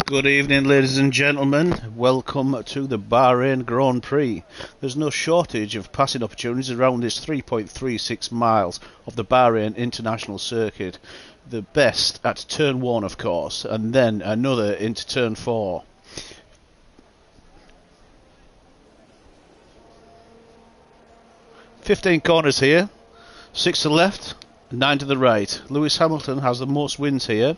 Good evening, ladies and gentlemen. Welcome to the Bahrain Grand Prix. There's no shortage of passing opportunities around this 3.36 miles of the Bahrain International Circuit. The best at turn 1, of course, and then another into turn 4. "15 corners here, 6 to the left, 9 to the right. Lewis Hamilton has the most wins here.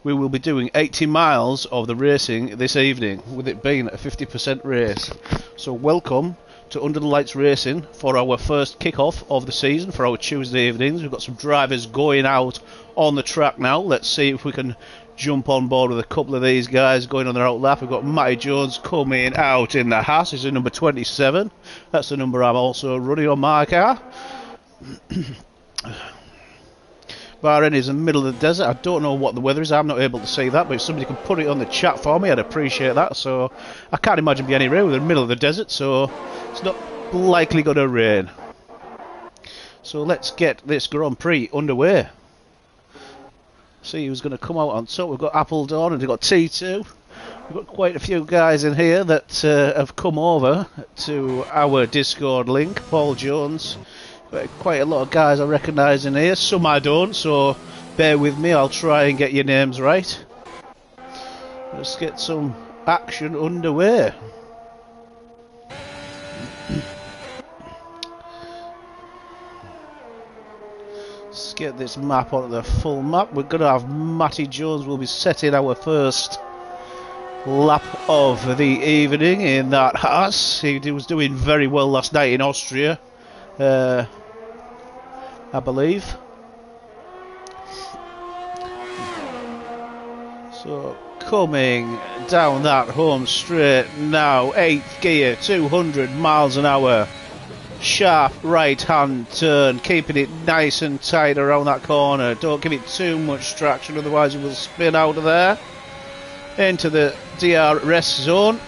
We will be doing 80 miles of the racing this evening, with it being a 50% race. So welcome to Under the Lights Racing for our first kick-off of the season for our Tuesday evenings. We've got some drivers going out on the track now. Let's see if we can jump on board with a couple of these guys going on their out lap. We've got Matty Jones coming out in the Haas. He's in number 27. That's the number I'm also running on my car. Bahrain is in the middle of the desert. I don't know what the weather is. I'm not able to see that, but if somebody can put it on the chat for me, I'd appreciate that. So I can't imagine being any rain. We're in the middle of the desert, so it's not likely going to rain. So let's get this Grand Prix underway. See who's going to come out on top. We've got Appledorn and we've got T2. We've got quite a few guys in here that have come over to our Discord link. Paul Jones. Quite a lot of guys I recognise in here. Some I don't, so bear with me. I'll try and get your names right. Let's get some action underway. get this map onto the full map. We're going to have Matty Jones will be setting our first lap of the evening in that Haas. He was doing very well last night in Austria, I believe. So coming down that home straight now, 8th gear, 200 miles an hour, sharp right hand turn, keeping it nice and tight around that corner. Don't give it too much traction, otherwise it will spin out of there into the DRS zone.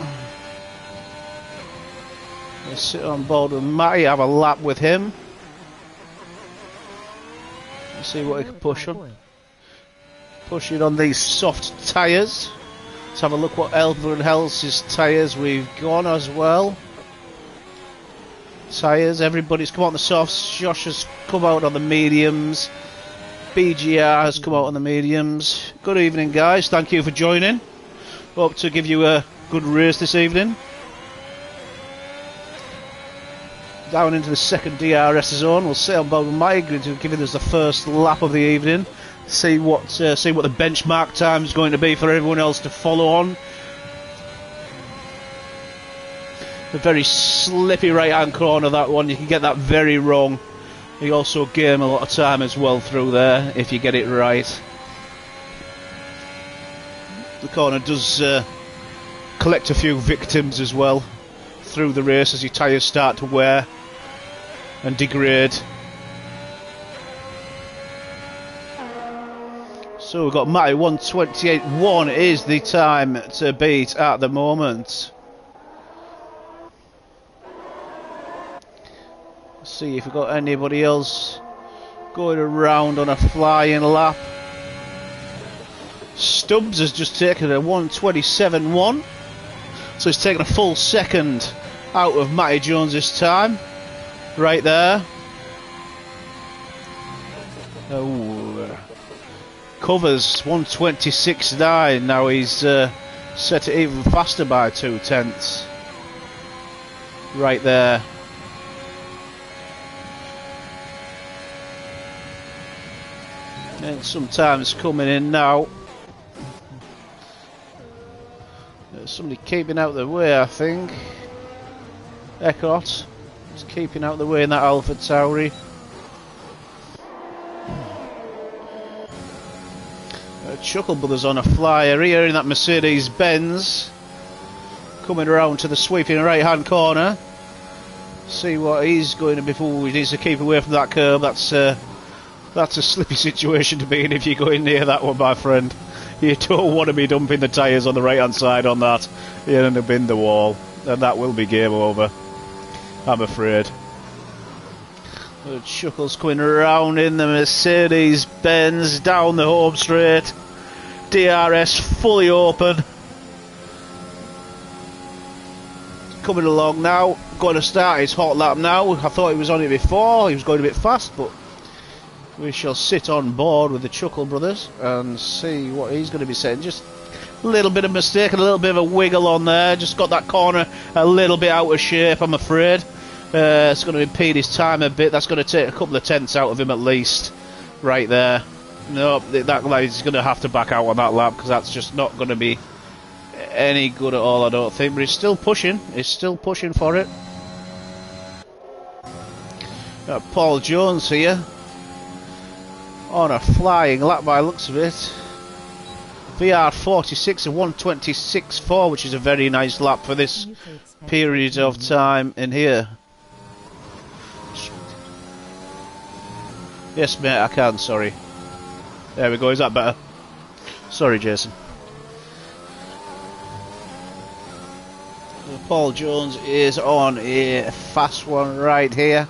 We'll sit on board with Matty, have a lap with him. Let's see what he can push on. Pushing on these soft tyres. Let's have a look what everyone else's tyres we've gone as well. Tyres, everybody's come out on the softs. Josh has come out on the mediums. BGR has come out on the mediums. Good evening, guys. Thank you for joining. Hope to give you a good race this evening. Down into the second DRS zone. We'll sit on board with Mike, giving us the first lap of the evening. See what the benchmark time is going to be for everyone else to follow on. A very slippy right hand corner, that one. You can get that very wrong. You also gain a lot of time as well through there if you get it right. The corner does collect a few victims as well through the race as your tyres start to wear and degrade. So we've got Matty 1:28.1 is the time to beat at the moment. Let's see if we've got anybody else going around on a flying lap. Stubbs has just taken a 1:27.1, so he's taken a full second out of Matty Jones this time, right there. Oh, Covers 1:26.9. Now he's set it even faster by 0.2, right there. And sometimes coming in now. There's somebody keeping out the way, I think. Eckert is keeping out the way in that Alpha Tauri. Chuckle Brothers on a flyer here in that Mercedes Benz. Coming around to the sweeping right hand corner. See what he's going to be for. He needs to keep away from that curb. That's a slippy situation to be in if you're going near that one, my friend. You don't want to be dumping the tyres on the right hand side on that. You're going to bin the wall, and that will be game over, I'm afraid. Chuckles coming around in the Mercedes Benz down the home straight. DRS fully open. Coming along now. Going to start his hot lap now. I thought he was on it before. He was going a bit fast, but we shall sit on board with the Chuckle Brothers and see what he's going to be saying. Just a little bit of mistake and a little bit of a wiggle on there. Just got that corner a little bit out of shape, I'm afraid. It's going to impede his time a bit. That's going to take a couple of tenths out of him at least. Right there. No, that guy's going to have to back out on that lap because that's just not going to be any good at all, I don't think. But he's still pushing. He's still pushing for it. Paul Jones here. On a flying lap by the looks of it. VR 46 and 1:26.4, which is a very nice lap for this period of time in here. Yes, mate, I can, sorry. There we go, is that better? Sorry, Jason. Paul Jones is on a fast one right here.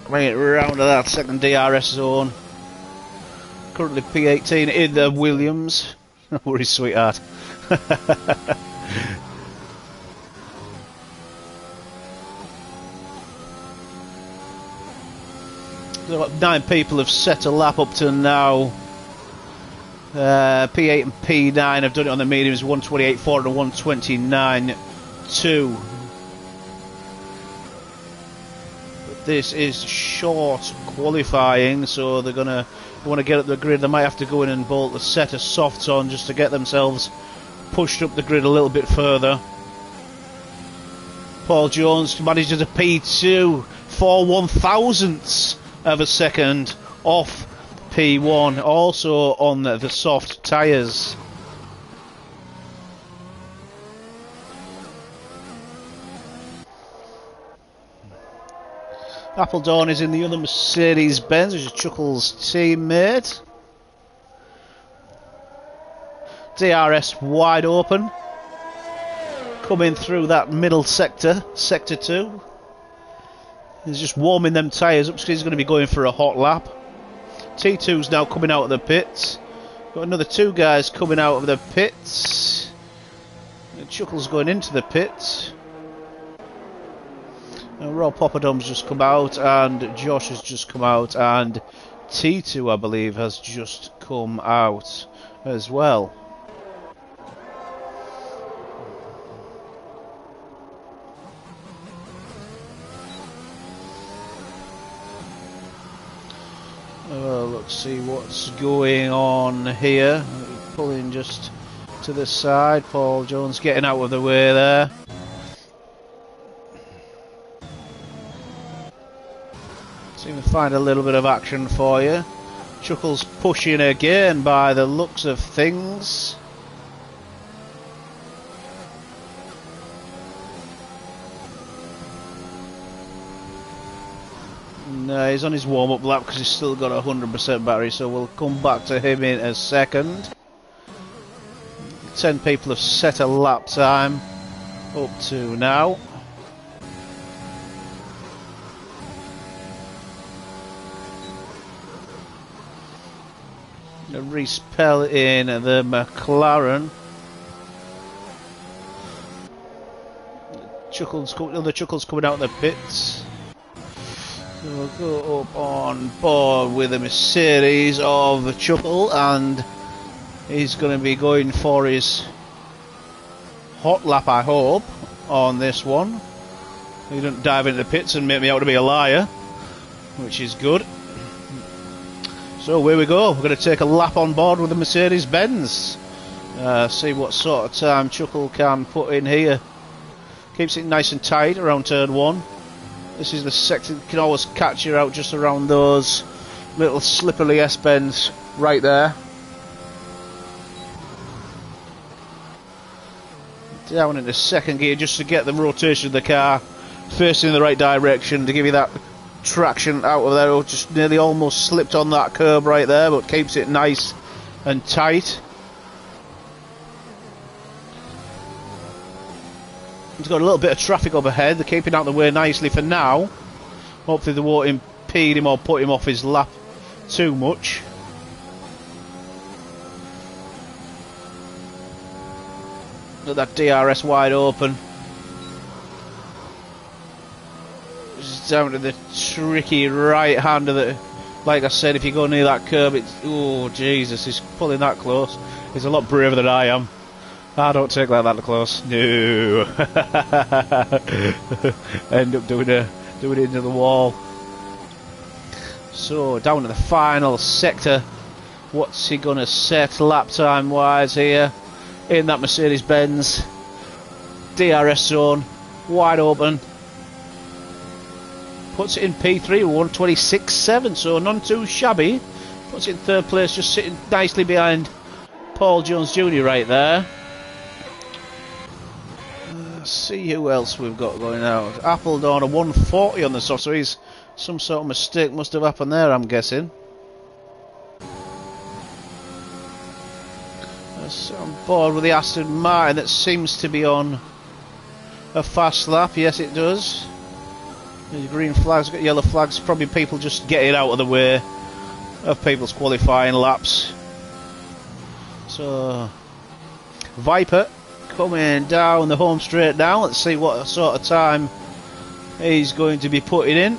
Bring it round to that second DRS zone. Currently P18 in the Williams. No worries, sweetheart. So 9 people have set a lap up to now. P8 and P9 have done it on the mediums, 1:28.4 and 1:29.2. This is short qualifying, so they're gonna want to get up the grid. They might have to go in and bolt a set of softs on just to get themselves pushed up the grid a little bit further. Paul Jones manages a P2 for 1/1000ths of a second off P1, also on the soft tyres. Appledorn is in the other Mercedes-Benz, which is Chuckle's teammate. DRS wide open. Coming through that middle sector, sector 2. He's just warming them tyres up because he's going to be going for a hot lap. T2's now coming out of the pits. Got another 2 guys coming out of the pits. Chuckle's going into the pits. Rob Poppadom's just come out, and Josh has just come out, and T2, I believe, has just come out as well. Let's see what's going on here. Pulling just to the side. Paul Jones getting out of the way there. See if we find a little bit of action for you. Chuckle's pushing again by the looks of things. No, he's on his warm-up lap because he's still got 100% battery, so we'll come back to him in a second. 10 people have set a lap time up to now. Reese Pell in the McLaren. Other Chuckle's coming out of the pits. So we'll go up on board with the Mercedes of the Chuckle, and he's going to be going for his hot lap, I hope, on this one. He didn't dive into the pits and make me out to be a liar, which is good. So here we go. We're going to take a lap on board with the Mercedes-Benz. See what sort of time Chuckle can put in here. Keeps it nice and tight around turn 1. This is the sector that can always catch you out just around those little slippery S-bends right there. Down into second gear just to get the rotation of the car facing in the right direction to give you that traction out of there. Oh, just nearly almost slipped on that curb right there, but keeps it nice and tight. He's got a little bit of traffic up ahead. They're keeping out the way nicely for now. Hopefully they won't impede him or put him off his lap too much. Look at that DRS wide open. Just down to the tricky right hand of the... Like I said, if you go near that curb, it's... Oh, Jesus, he's pulling that close. He's a lot braver than I am. I don't take like that close. No. End up doing it into the wall. So, down to the final sector. What's he going to set lap time wise here? In that Mercedes-Benz. DRS zone. Wide open. Puts it in P3 with 126.7, so none too shabby. Puts it in third place, just sitting nicely behind Paul Jones Jr. right there. See who else we've got going out. Appledorn a 140 on the soft, so he's some sort of mistake must have happened there, I'm guessing. That's on board with the Aston Martin that seems to be on a fast lap. Yes, it does. The green flags, got yellow flags. Probably people just getting out of the way of people's qualifying laps. So Viper coming down the home straight now. Let's see what sort of time he's going to be putting in.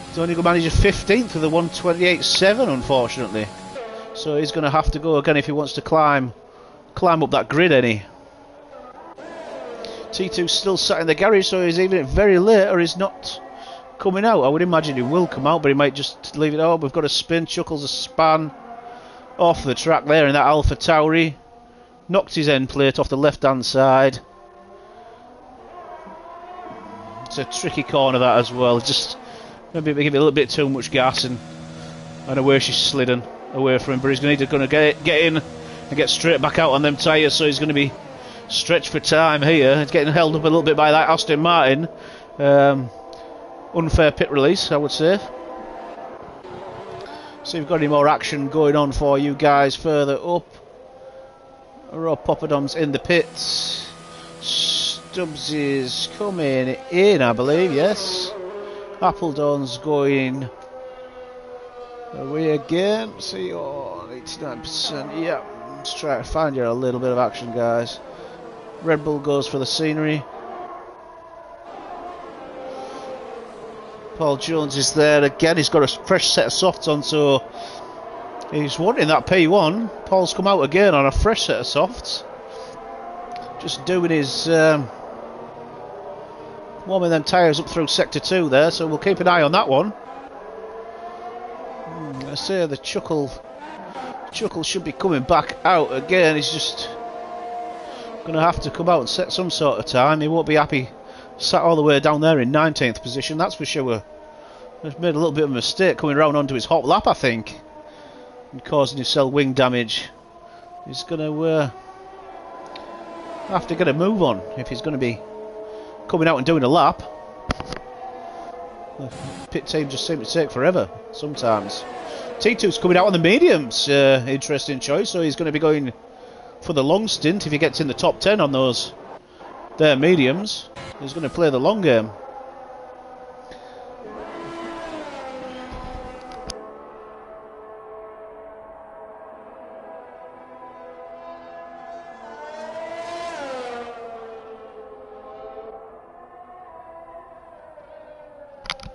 He's only going to manage a 15th with the 128.7, unfortunately. So he's going to have to go again if he wants to climb up that grid any. T2's still sat in the garage, so he's either very late or he's not coming out. I would imagine he will come out, but he might just leave it out. We've got a spin. Chuckles a span off the track there in that Alpha Tauri. Knocked his end plate off the left-hand side. It's a tricky corner that as well. Just maybe give it a little bit too much gas and away she's slidden away from him. But he's going to get in and get straight back out on them tyres, so he's going to be stretched for time here. He's getting held up a little bit by that Aston Martin. Unfair pit release, I would say. See if we've got any more action going on for you guys further up. Rob Poppadom's in the pits. Stubbs is coming in, I believe, yes. Appledon's going away again. See, 89%. Yeah, let's try to find you a little bit of action, guys. Red Bull goes for the scenery. Paul Jones is there again. He's got a fresh set of softs on, so he's wanting that P1. Paul's come out again on a fresh set of softs. Just doing his warming them tyres up through sector 2 there, so we'll keep an eye on that one. I say the Chuckle should be coming back out again. He's just going to have to come out and set some sort of time. He won't be happy sat all the way down there in 19th position, that's for sure. He's made a little bit of a mistake coming round onto his hot lap, I think, and causing himself wing damage. He's going to have to get a move on if he's going to be coming out and doing a lap. The pit team just seem to take forever sometimes. T2's coming out on the mediums. Interesting choice. So he's going to be going for the long stint if he gets in the top 10 on those there mediums. He's going to play the long game.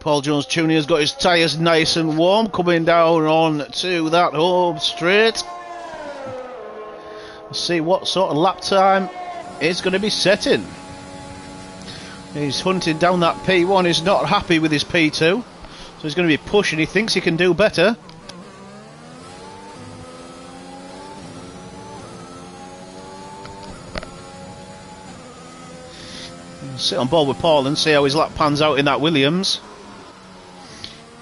Paul Jones Jr. has got his tyres nice and warm, coming down on to that home straight. Let's see what sort of lap time is going to be setting. He's hunting down that P1. He's not happy with his P2, so he's going to be pushing. He thinks he can do better. Sit on board with Paul and see how his lap pans out in that Williams.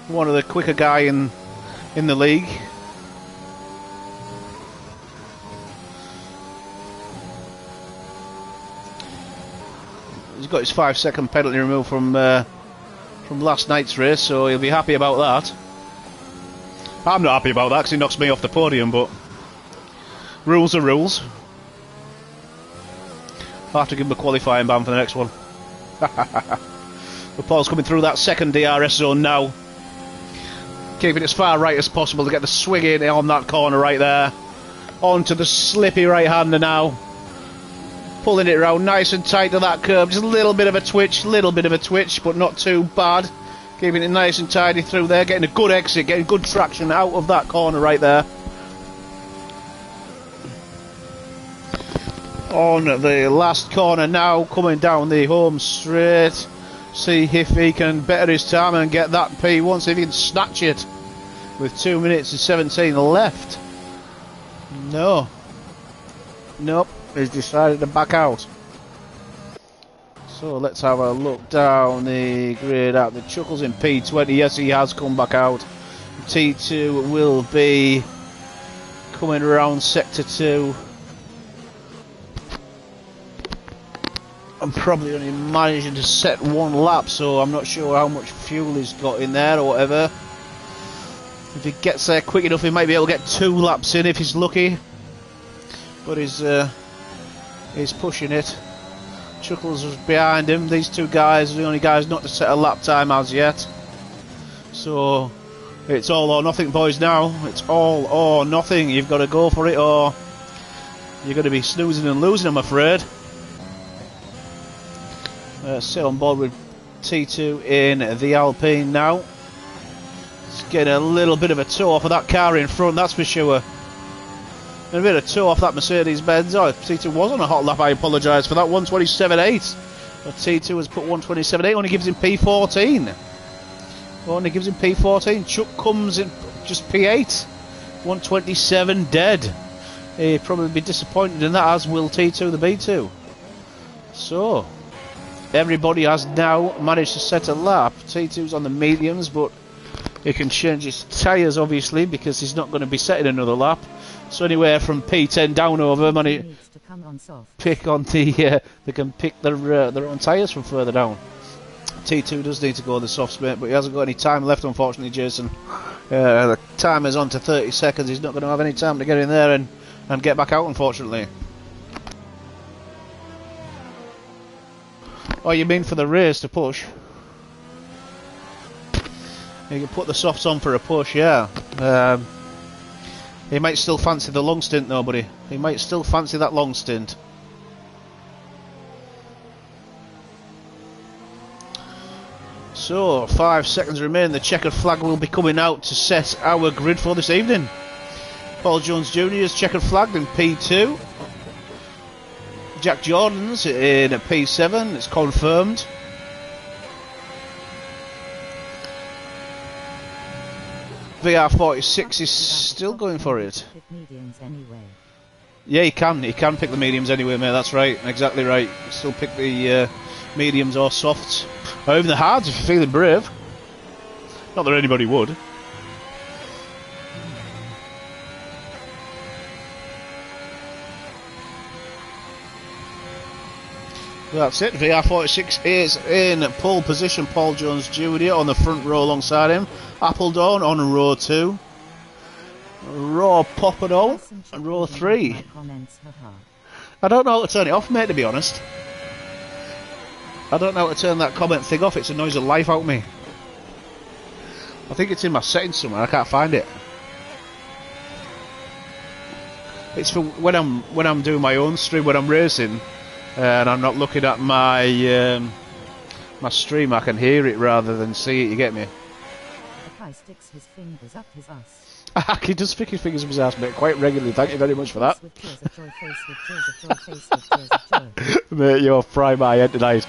One of the quicker guy in the league. He's got his 5-second penalty removed from last night's race, so he'll be happy about that. I'm not happy about that because he knocks me off the podium, but rules are rules. I'll have to give him a qualifying ban for the next one. But Paul's coming through that second DRS zone now. Keeping it as far right as possible to get the swing in on that corner right there. Onto the slippy right-hander now. Pulling it around nice and tight to that curb. Just a little bit of a twitch, but not too bad. Keeping it nice and tidy through there. Getting a good exit, getting good traction out of that corner right there. On the last corner now, coming down the home straight. See if he can better his time and get that P1, see if he can snatch it with 2 minutes and 17 left. No. Nope, he's decided to back out. So let's have a look down the grid at the Chuckles in P20. Yes, he has come back out. T2 will be coming around sector 2. I'm probably only managing to set one lap, so I'm not sure how much fuel he's got in there or whatever. If he gets there quick enough, he might be able to get 2 laps in if he's lucky. But he's pushing it. Chuckles is behind him. These two guys are the only guys not to set a lap time as yet. So it's all or nothing, boys, now. It's all or nothing. You've got to go for it or you're going to be snoozing and losing, I'm afraid. Sit on board with T2 in the Alpine now. It's getting a little bit of a toe off of that car in front, that's for sure. And a bit of toe off that Mercedes-Benz. Oh, if T2 was on a hot lap, I apologise for that. 127.8. But T2 has put 127.8, only gives him P14. Only gives him P14. Chuck comes in just P8. 127 dead. He'd probably be disappointed in that, as will T2, the B2. So, everybody has now managed to set a lap. T2's on the mediums, but he can change his tyres, obviously, because he's not going to be setting another lap. So anywhere from P10 down over, pick on the they can pick their own tyres from further down. T2 does need to go on the softs, mate, but he hasn't got any time left, unfortunately, Jason. The timer's on to 30 seconds. He's not going to have any time to get in there and get back out, unfortunately. Oh, you mean for the race to push? You can put the softs on for a push, yeah. He might still fancy the long stint, though, buddy. He might still fancy that long stint. So, 5 seconds remain. The checkered flag will be coming out to set our grid for this evening. Paul Jones Jr. is checkered flagged in P2. Jack Jordan's in P7. It's confirmed. VR46 is still going for it. Yeah, he can pick the mediums anyway, mate. That's right, exactly right. Still pick the mediums or softs, or even the hards if you're feeling brave. Not that anybody would. That's it. VR46 is in pole position. Paul Jones Jr. on the front row alongside him. Appledorn on row 2. Row Poppadol on row 3. I don't know how to turn it off, mate, to be honest. I don't know how to turn that comment thing off. It's annoys the life out of me. I think it's in my settings somewhere. I can't find it. It's for when I'm doing my own stream, when I'm racing, and I'm not looking at my my stream. I can hear it rather than see it. You get me? The guy sticks his fingers up his ass. He does stick his fingers up his ass, mate, quite regularly. Thank you very much for that. Mate, you're frying my head tonight.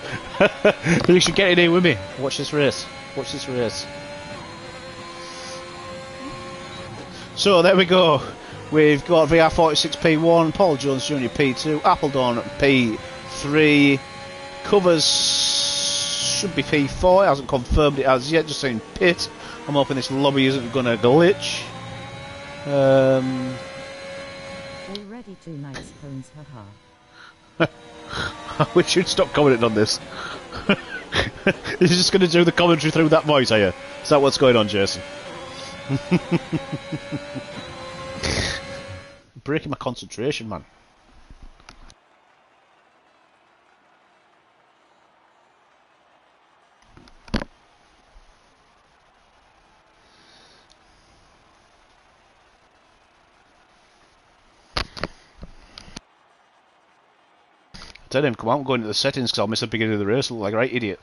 You should get in here with me. Watch this race. Watch this race. So there we go. We've got VR46 P1, Paul Jones Jr. P2, Appledorn P3, Covers should be P4. It hasn't confirmed it as yet. Just saying pit. I'm hoping this lobby isn't going to glitch. Already 2 nights phones, haha. We should stop commenting on this. You're just going to do the commentary through that voice, are you? Is that what's going on, Jason? Breaking my concentration, man. Tell him, come on, I'm going to the settings because I'll miss the beginning of the race. I look like a right idiot.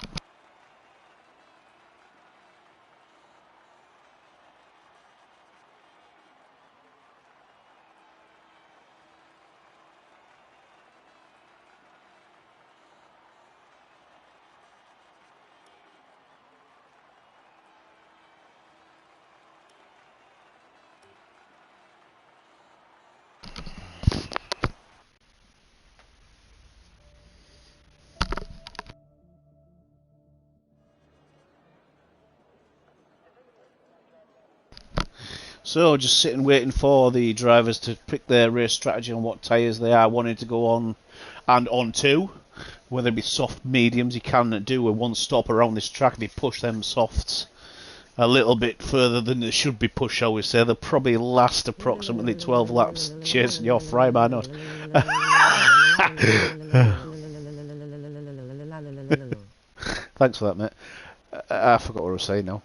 So, just sitting waiting for the drivers to pick their race strategy on what tyres they are wanting to go on and on to. Whether it be soft, mediums, you can do a one stop around this track and they push them softs a little bit further than they should be pushed, shall we say. They'll probably last approximately 12 laps. Cheers, you're fry by nut. Thanks for that, mate. I forgot what I was saying now.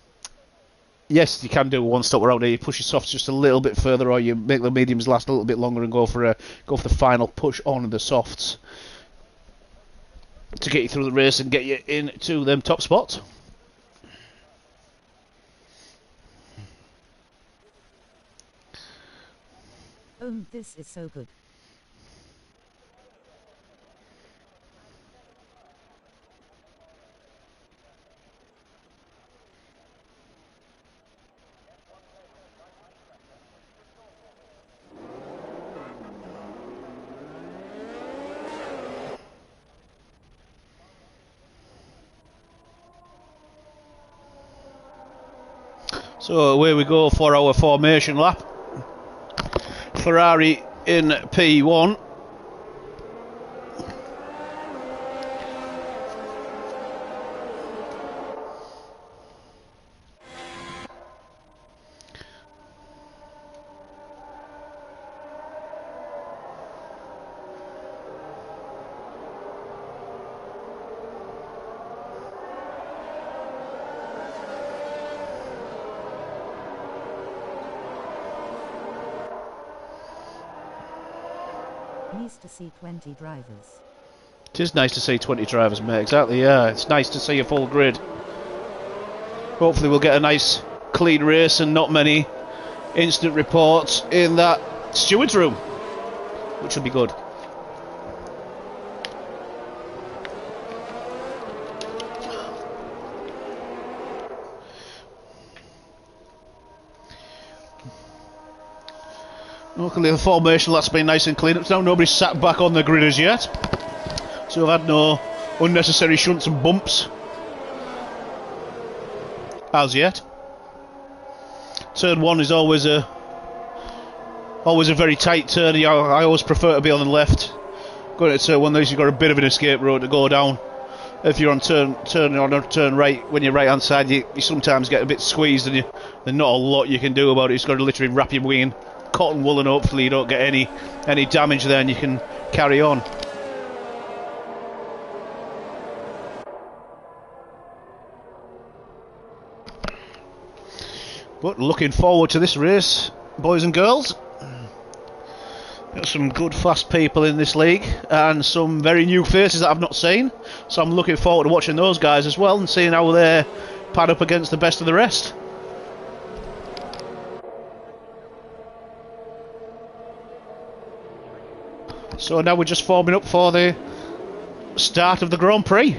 Yes, you can do a one stop around here. You push your softs just a little bit further, or you make the mediums last a little bit longer and go for the final push on the softs to get you through the race and get you into them top spots. Oh, this is so good. So away we go for our formation lap. Ferrari in P1. Nice to see 20 drivers. It is nice to see 20 drivers, mate. Exactly, yeah. It's nice to see a full grid. Hopefully we'll get a nice clean race and not many instant reports in that steward's room, which will be good. Luckily the formation that's been nice and clean up now. Nobody's sat back on the grid as yet, so we've had no unnecessary shunts and bumps as yet. Turn 1 is always a very tight turn. I always prefer to be on the left. Going to turn 1, you've got a bit of an escape road to go down. If you're on turn right, when you're right hand side, you sometimes get a bit squeezed, and there's not a lot you can do about it. You've got to literally wrap your wing in cotton wool, and hopefully you don't get any damage there, and you can carry on. But looking forward to this race, boys and girls. Got some good fast people in this league and some very new faces that I've not seen, so I'm looking forward to watching those guys as well and seeing how they pad up against the best of the rest. So now we're just forming up for the start of the Grand Prix.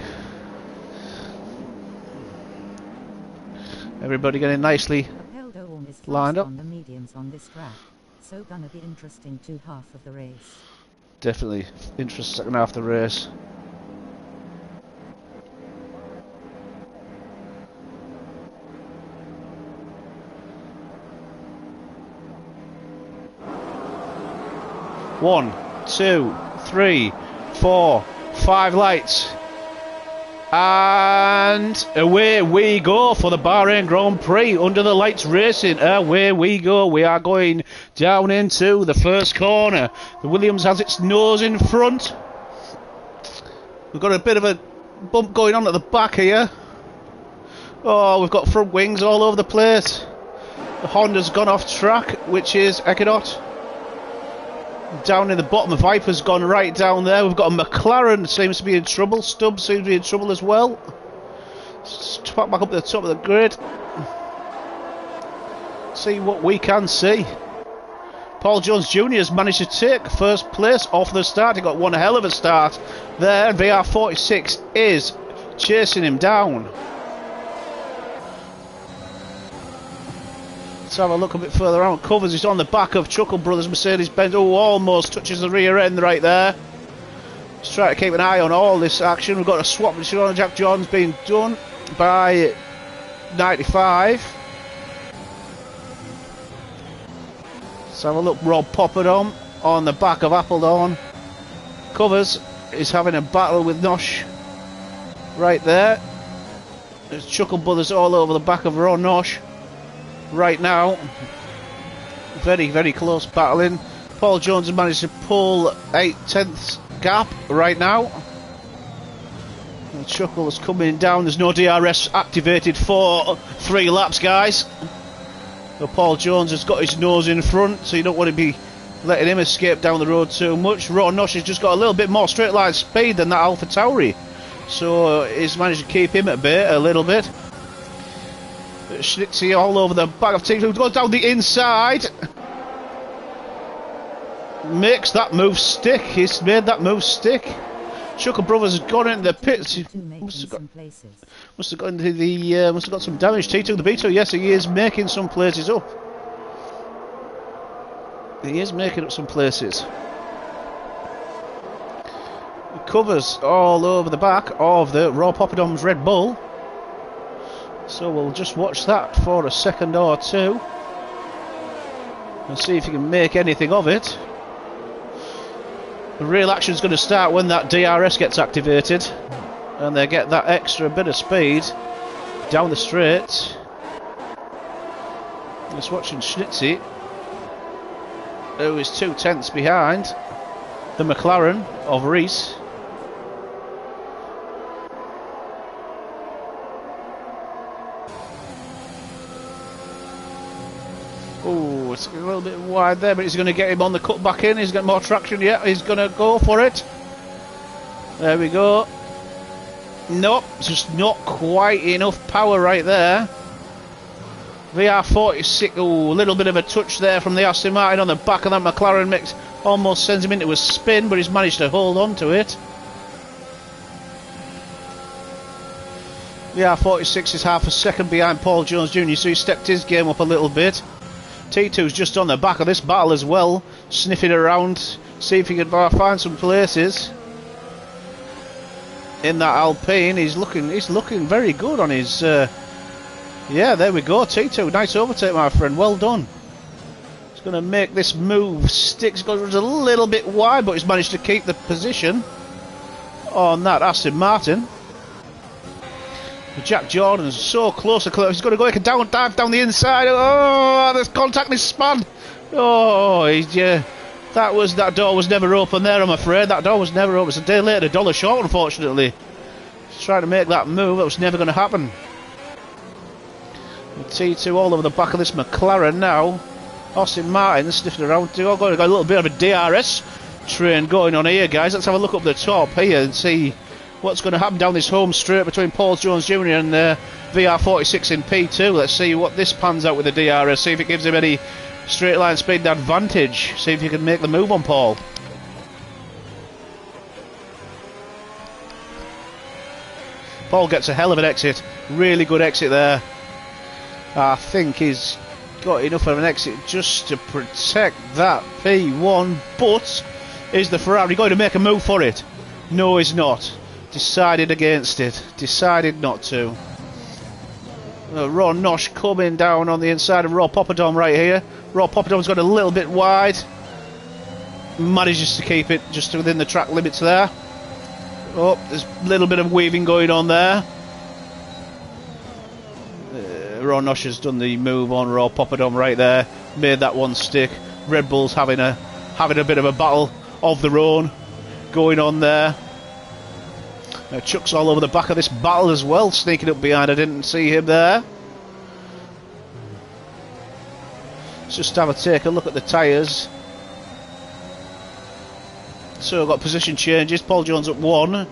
Everybody getting nicely lined up. On the mediums on this track, so gonna be interesting to half of the race. Definitely interesting second half of the race. One, 2, 3, 4, 5 lights. And away we go for the Bahrain Grand Prix. Under the lights racing. Away we go. We are going down into the first corner. The Williams has its nose in front. We've got a bit of a bump going on at the back here. Oh, we've got front wings all over the place. The Honda's gone off track, which is Eckerdot. Down in the bottom, the Viper's gone right down there. We've got a McLaren, seems to be in trouble. Stubbs seems to be in trouble as well. Back up to the top of the grid. See what we can see. Paul Jones Jr. has managed to take first place off the start. He got one hell of a start there. VR46 is chasing him down. Let's have a look a bit further out. Covers is on the back of Chuckle Brothers Mercedes-Benz. Oh, almost touches the rear end right there. Let's try to keep an eye on all this action. We've got a swap with Sean Jack Johns being done by 95. Let's have a look. Rob Popperdom on the back of Appledorn. Covers is having a battle with Nosh right there. There's Chuckle Brothers all over the back of Ron Nosh right now. Very, very close battling. Paul Jones has managed to pull 8/10 gap right now. And Chuckle is coming down. There's no DRS activated for 3 laps, guys. So Paul Jones has got his nose in front, so you don't want to be letting him escape down the road too much. Ron Nosh has just got a little bit more straight line speed than that Alpha Tauri, so he's managed to keep him at bay a little bit. Schnitzy all over the back of teams. Who goes down the inside. makes that move stick. He's made that move stick. Chuckle Brothers has gone into the pits. He must have got into the must have got some damage. T2 the B2. Yes, he is making some places up. He is making up some places. Covers all over the back of the Raw Poppadom's Red Bull. So we'll just watch that for a second or two and see if you can make anything of it. The real action's going to start when that DRS gets activated and they get that extra bit of speed down the straight. Just watching Schnitzy, who is 2/10 behind the McLaren of Reese. Oh, it's a little bit wide there, but he's going to get him on the cut back in. He's got more traction yet. He's going to go for it. There we go. Nope, just not quite enough power right there. VR46, oh, a little bit of a touch there from the Aston Martin on the back of that McLaren mix. Almost sends him into a spin, but he's managed to hold on to it. VR46 is half a second behind Paul Jones Jr., so he stepped his game up a little bit. T2's just on the back of this battle as well, sniffing around, see if he can find some places in that Alpine. He's looking very good on his. Yeah, there we go. T2, nice overtake, my friend. Well done. He's going to make this move stick. He's got a little bit wide, but he's managed to keep the position on that Aston Martin. Jack Jordan's so close. He's going to go like a down dive down the inside. Oh, there's contact in his span. Oh, that door was never open there, I'm afraid. That door was never open. It's a day later, $1 short, unfortunately. He's trying to make that move. That was never going to happen. T2 all over the back of this McLaren now. Austin Martin sniffing around. Got a little bit of a DRS train going on here, guys. Let's have a look up the top here and see what's going to happen down this home straight between Paul Jones Jr. and VR46 in P2. Let's see what this pans out with the DRS. See if it gives him any straight line speed advantage. See if you can make the move on Paul. Paul gets a hell of an exit. Really good exit there. I think he's got enough of an exit just to protect that P1. But is the Ferrari going to make a move for it? No, he's not. Decided against it. Decided not to. Ron Nosh coming down on the inside of Raw Poppadom right here. Raw Poppadom's got a little bit wide. Manages to keep it just within the track limits there. Oh, there's a little bit of weaving going on there. Ron Nosh has done the move on Raw Poppadom right there. Made that one stick. Red Bull's having a bit of a battle of their own going on there. Chuck's all over the back of this battle as well, sneaking up behind. I didn't see him there. Let's just take a look at the tyres. So we've got position changes. Paul Jones up 1.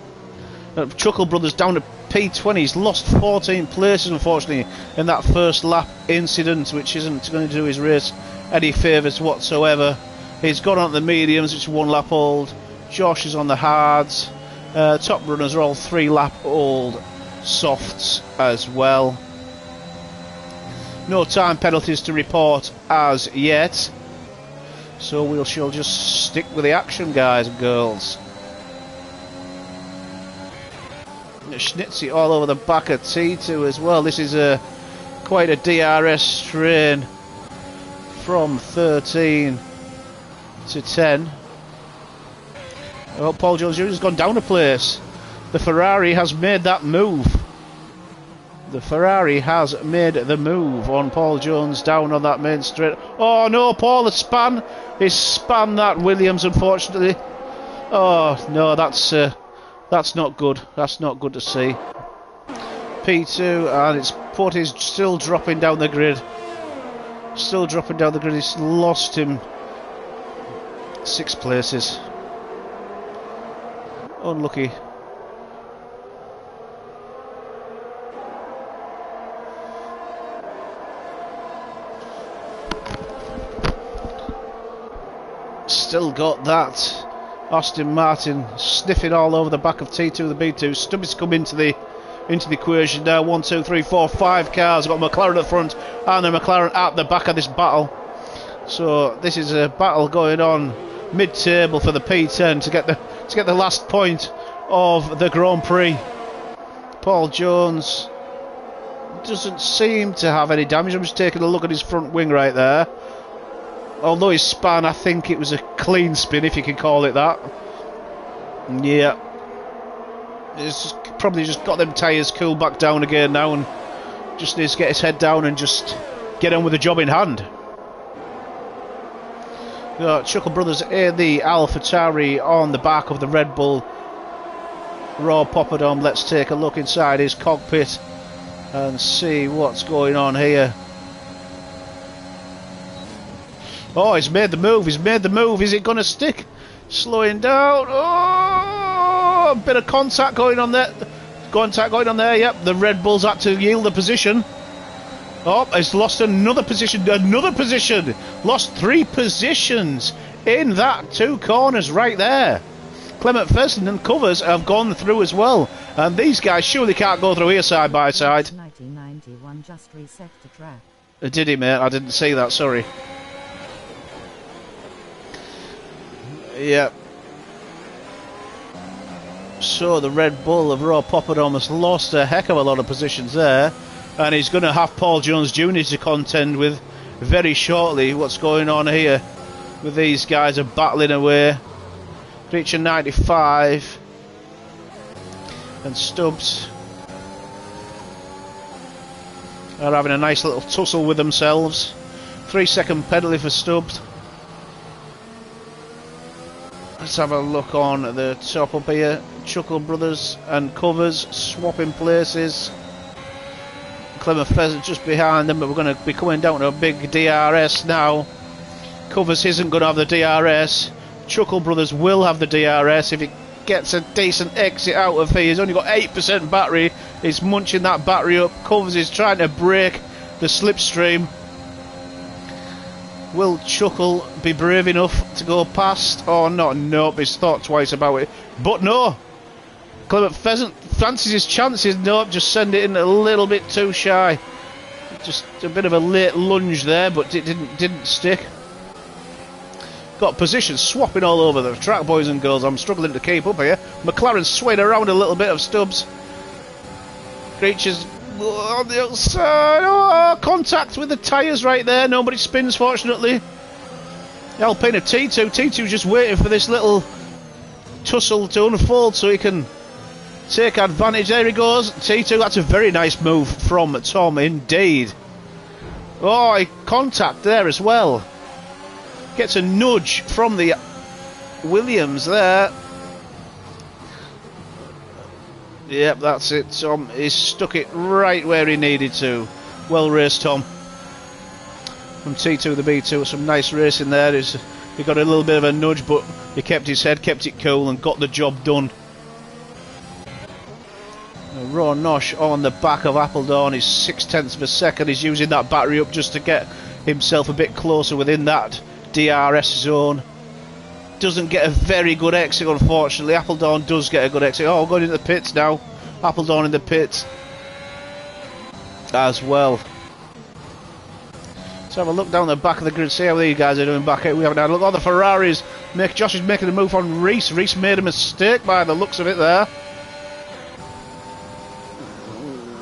Chuckle Brothers down to P20. He's lost 14 places, unfortunately, in that first lap incident, which isn't going to do his race any favours whatsoever. He's gone on to the mediums, which is 1 lap old. Josh is on the hards. Top runners are all 3 lap old softs as well. No time penalties to report as yet, so we shall just stick with the action, guys and girls. Schnitzy all over the back of T2 as well. This is quite a DRS train from 13 to 10. Oh, Paul Jones Jr. has gone down a place. The Ferrari has made that move. The Ferrari has made the move on Paul Jones down on that main straight. Oh no, Paul has spun. He's spun that Williams, unfortunately. Oh no, that's not good. That's not good to see. P2, and it's put is still dropping down the grid. Still dropping down the grid. He's lost him 6 places. Unlucky. still got that Aston Martin sniffing all over the back of T2 the B2. Stubby's come into the equation now. 1, 2, 3, 4, 5 cars. Got McLaren at the front and the McLaren at the back of this battle. So this is a battle going on mid-table for the P10 to get the last point of the Grand Prix. Paul Jones doesn't seem to have any damage. I'm just taking a look at his front wing right there. Although he spun, I think it was a clean spin, if you can call it that. Yeah. He's probably just got them tyres cooled back down again now and just needs to get his head down and just get on with the job in hand. Got Chuckle Brothers in the AlphaTauri on the back of the Red Bull. Raw Poppadom. Let's take a look inside his cockpit and see what's going on here. Oh, he's made the move. He's made the move. Is it going to stick? Slowing down. Oh, a bit of contact going on there. Contact going on there. Yep, the Red Bulls had to yield the position. Oh, he's lost another position. Another position. Lost 3 positions in that 2 corners right there. Clement Fesson and Covers have gone through as well. And these guys surely can't go through here side by side. 1991 just reset the track. Did he, mate? I didn't see that, sorry. Yep. So the Red Bull of Raw Poppadom has lost a heck of a lot of positions there. And he's going to have Paul Jones Jr. to contend with very shortly. What's going on here with these guys are battling away. Reaching 95. And Stubbs are having a nice little tussle with themselves. 3-second penalty for Stubbs. Let's have a look on the top up here. Chuckle Brothers and Covers swapping places. Clement Pheasant just behind them, but we're going to be coming down to a big DRS now. Covers isn't going to have the DRS. Chuckle Brothers will have the DRS if he gets a decent exit out of here. He's only got 8% battery. He's munching that battery up. Covers is trying to break the slipstream. Will Chuckle be brave enough to go past or not? Nope, he's thought twice about it. But no! Clement Pheasant fancies his chances. Nope, just send it in a little bit too shy. Just a bit of a late lunge there, but it didn't stick. Got positions swapping all over the track, boys and girls. I'm struggling to keep up here. McLaren swaying around a little bit of Stubbs. Creatures on the outside. Oh, contact with the tyres right there. Nobody spins, fortunately. Alpine of T2. T2 just waiting for this little tussle to unfold so he can take advantage. There he goes. T2, that's a very nice move from Tom, indeed. Oh, he contact there as well. Gets a nudge from the Williams there. Yep, that's it. Tom he's stuck it right where he needed to. Well raced, Tom. From T2 to the B2, some nice racing there. He got a little bit of a nudge, but he kept his head, kept it cool, and got the job done. Raw Nosh on the back of Appledorn is 0.6 of a second. He's using that battery up just to get himself a bit closer within that DRS zone. Doesn't get a very good exit, unfortunately. Appledorn does get a good exit. Oh, going into the pits now. Appledorn in the pits as well. Let's have a look down the back of the grid, see how these guys are doing back here. We haven't had a look. Oh, the Ferraris. Josh is making a move on Reese. Reese made a mistake by the looks of it there.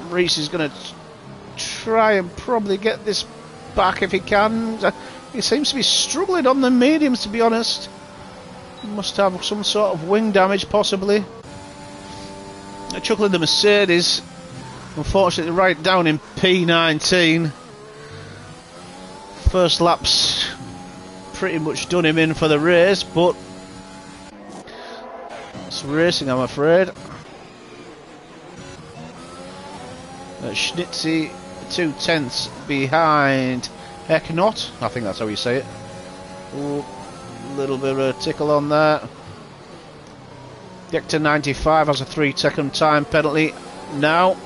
Reese is going to try and probably get this back if he can. He seems to be struggling on the mediums, to be honest. He must have some sort of wing damage, possibly. Chuckling the Mercedes, unfortunately, right down in P19. First lap's pretty much done him in for the race, but it's racing, I'm afraid. Schnitzy 2/10 behind Ecknott. I think that's how you say it. Ooh, little bit of a tickle on that. Hector 95 has a 3-second time penalty now.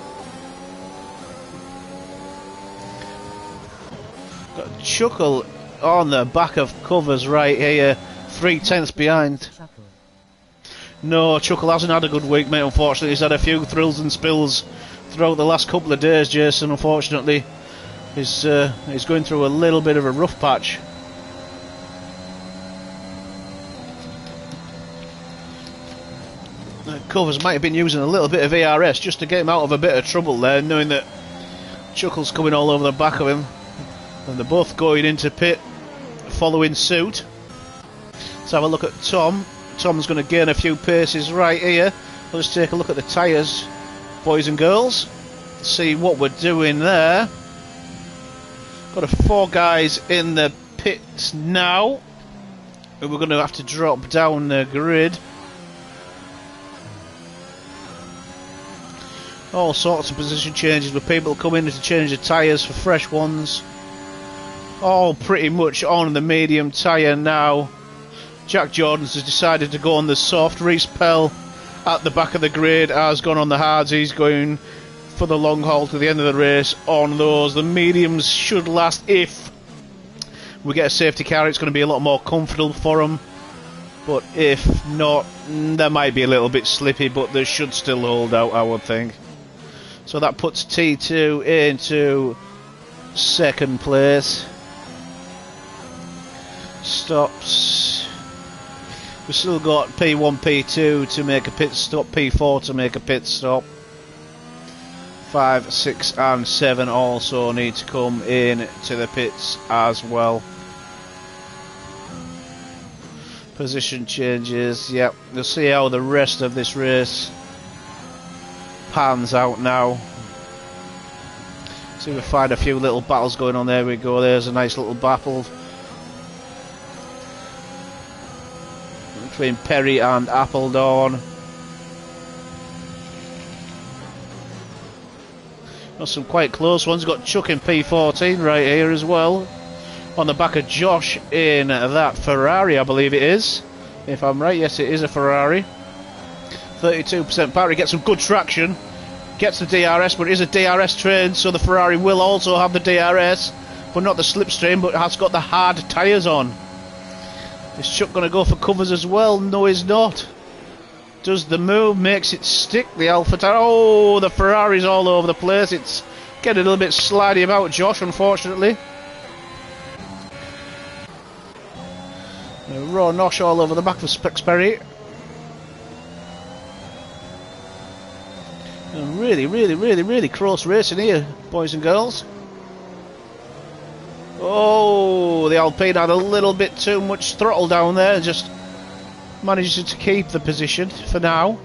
Got Chuckle on the back of Covers right here. 3/10 behind. Chuckle. No, Chuckle hasn't had a good week, mate, unfortunately. He's had a few thrills and spills throughout the last couple of days, Jason, unfortunately. He's going through a little bit of a rough patch. Covers might have been using a little bit of ARS just to get him out of a bit of trouble there, knowing that Chuckle's coming all over the back of him. And they're both going into pit, following suit. Let's have a look at Tom. Tom's going to gain a few paces right here. Let's take a look at the tyres, boys and girls. See what we're doing there. Got 4 guys in the pits now. And we're going to have to drop down the grid. All sorts of position changes with people coming in to change the tyres for fresh ones. All pretty much on the medium tyre now. Jack Jordan's has decided to go on the soft. Reese Pell at the back of the grid has gone on the hards. He's going for the long haul to the end of the race on those. The mediums should last if we get a safety car. It's going to be a lot more comfortable for them. But if not, they might be a little bit slippy, but they should still hold out, I would think. So that puts T2 into second place. Stops. We've still got P1, P2 to make a pit stop, P4 to make a pit stop. 5, 6 and 7 also need to come in to the pits as well. Position changes, yep. We'll see how the rest of this race pans out now. See if we find a few little battles going on. There we go, there's a nice little battle between Perry and Appledorn. Got some quite close ones. Got Chuck in P14 right here as well. On the back of Josh in that Ferrari, I believe it is. If I'm right, yes it is a Ferrari. 32% battery, gets some good traction. Gets the DRS, but it is a DRS train, so the Ferrari will also have the DRS, but not the slipstream, but has got the hard tyres on. Is Chuck going to go for covers as well? No, he's not. Does the move, makes it stick, the Alpha Tower. Oh, the Ferrari's all over the place. It's getting a little bit slidey about Josh, unfortunately. Raw nosh all over the back of Spexperry. Really close racing here, boys and girls. Oh, the Alpine had a little bit too much throttle down there, just manages to keep the position for now.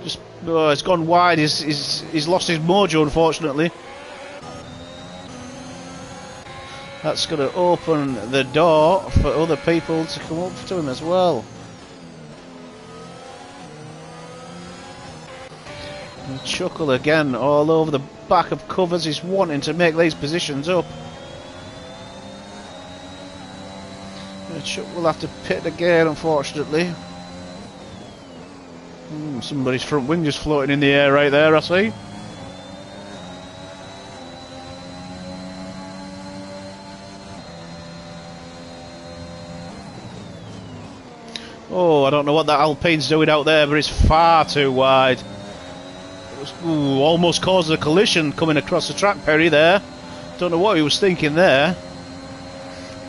Just it's gone wide. He's lost his mojo, unfortunately. That's going to open the door for other people to come up to him as well. And Chuckle again all over the back of covers. He's wanting to make these positions up. Chuck will have to pit again, unfortunately. Somebody's front wing just floating in the air right there, I see. Oh, I don't know what that Alpine's doing out there, but it's far too wide. It was, almost caused a collision coming across the track, Perry, there. Don't know what he was thinking there.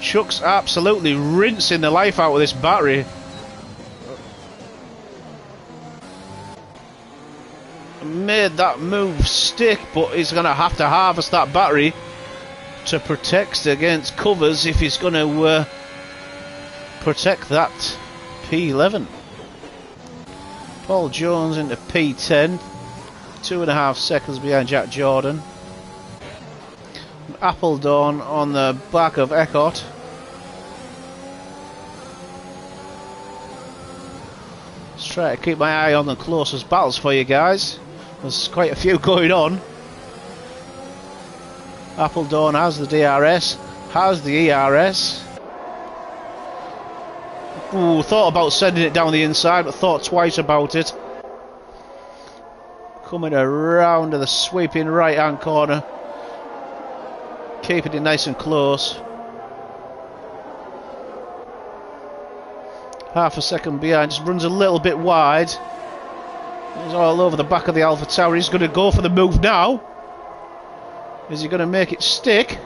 Chuck's absolutely rinsing the life out of this battery. Made that move stick, but he's going to have to harvest that battery to protect against covers if he's going to protect that P11. Paul Jones into P10, 2.5 seconds behind Jack Jordan. Appledorn on the back of Eckert. Let's try to keep my eye on the closest battles for you guys. There's quite a few going on. Appledorn has the DRS, has the ERS. Ooh, thought about sending it down the inside, but thought twice about it. Coming around to the sweeping right hand corner. Keeping it nice and close. Half a second behind, just runs a little bit wide. He's all over the back of the Alpha Tower. He's going to go for the move now. Is he going to make it stick?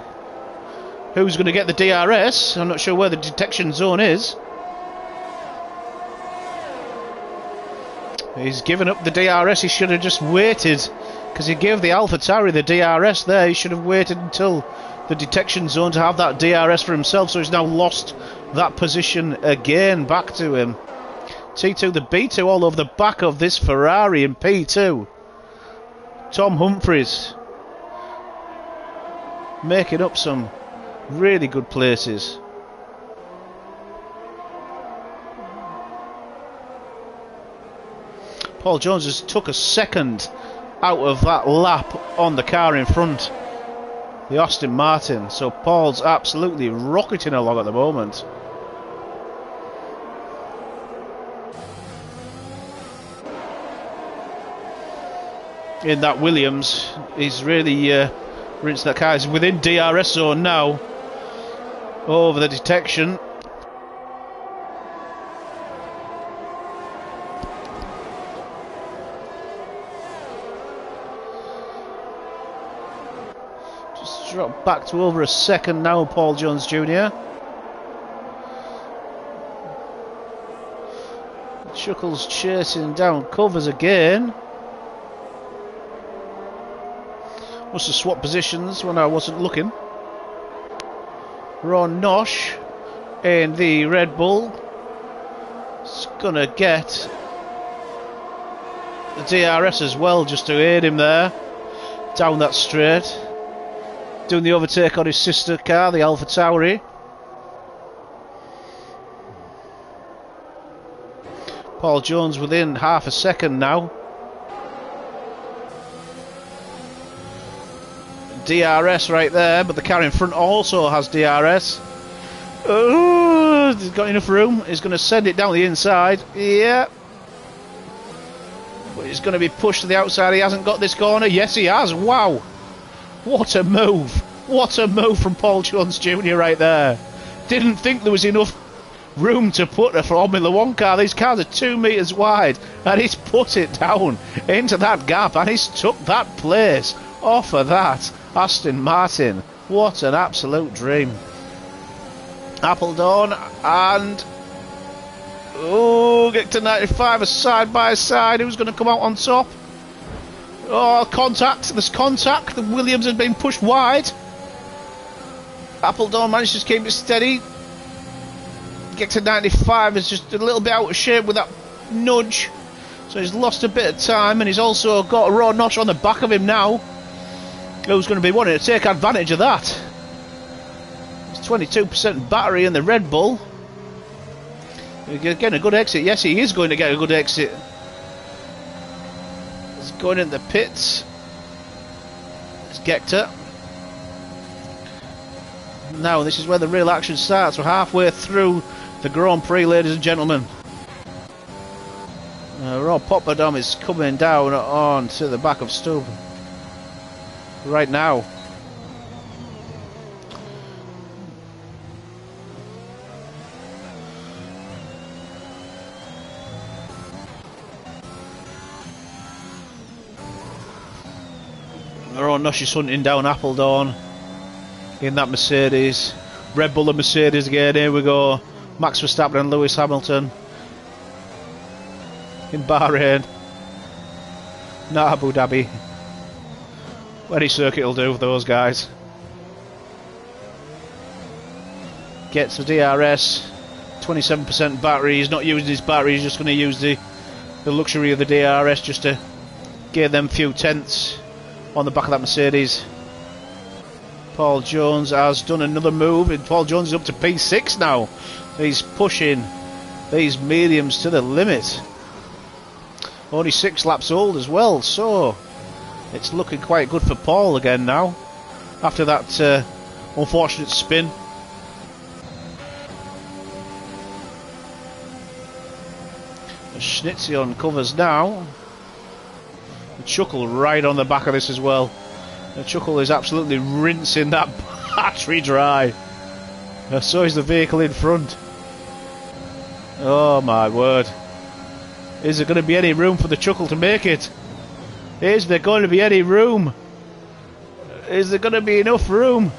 Who's going to get the DRS? I'm not sure where the detection zone is. He's given up the DRS. He should have just waited, because he gave the Alpha Tower the DRS there. He should have waited until the detection zone to have that DRS for himself. So he's now lost that position again back to him. T2, the B2 all over the back of this Ferrari in P2. Tom Humphries making up some really good places. Paul Jones has took a second out of that lap on the car in front, the Aston Martin. So Paul's absolutely rocketing along at the moment. In that Williams, he's really rinsed that car. He's within DRS zone now, over the detection. Just dropped back to over a second now, Paul Jones Jr. Chuckles chasing down covers again. Must have swapped positions when I wasn't looking. Ron Nosh in the Red Bull is going to get the DRS as well, just to aid him there down that straight. Doing the overtake on his sister car, the Alpha Tauri. Paul Jones within half a second now. DRS right there, but the car in front also has DRS. Oh, he's got enough room. He's going to send it down the inside. Yeah. But he's going to be pushed to the outside. He hasn't got this corner. Yes, he has. Wow. What a move. What a move from Paul Jones Jr. right there. Didn't think there was enough room to put a Formula 1 car. These cars are 2 metres wide, and he's put it down into that gap, and he's took that place off of that Aston Martin. What an absolute dream. Appledorn and get to 95, a side by side. Who's going to come out on top? Oh, contact. There's contact. The Williams has been pushed wide. Appledorn manages to keep it steady. Get to 95, is just a little bit out of shape with that nudge. So he's lost a bit of time, and he's also got a raw notch on the back of him now. Who's going to be wanting to take advantage of that? It's 22% battery in the Red Bull. Getting a good exit. Yes, he is going to get a good exit. He's going in the pits. It's Gekter. Now this is where the real action starts. We're halfway through the Grand Prix, ladies and gentlemen. Rob Popperdom is coming down onto the back of Stubb right now. Ron Nosh is hunting down Appledorn in that Mercedes. Red Bull and Mercedes again. Here we go. Max Verstappen and Lewis Hamilton in Bahrain. Not Abu Dhabi. Any circuit will do for those guys. Gets the DRS. 27% battery. He's not using his battery. He's just going to use the luxury of the DRS just to get them few tenths on the back of that Mercedes. Paul Jones has done another move, and Paul Jones is up to P6 now. He's pushing these mediums to the limit. Only 6 laps old as well, so it's looking quite good for Paul again now, after that unfortunate spin. Schnitzion covers now. The Chuckle right on the back of this as well. The Chuckle is absolutely rinsing that battery dry. So is the vehicle in front. Oh my word. Is there going to be any room for the Chuckle to make it? Is there going to be any room? Is there going to be enough room?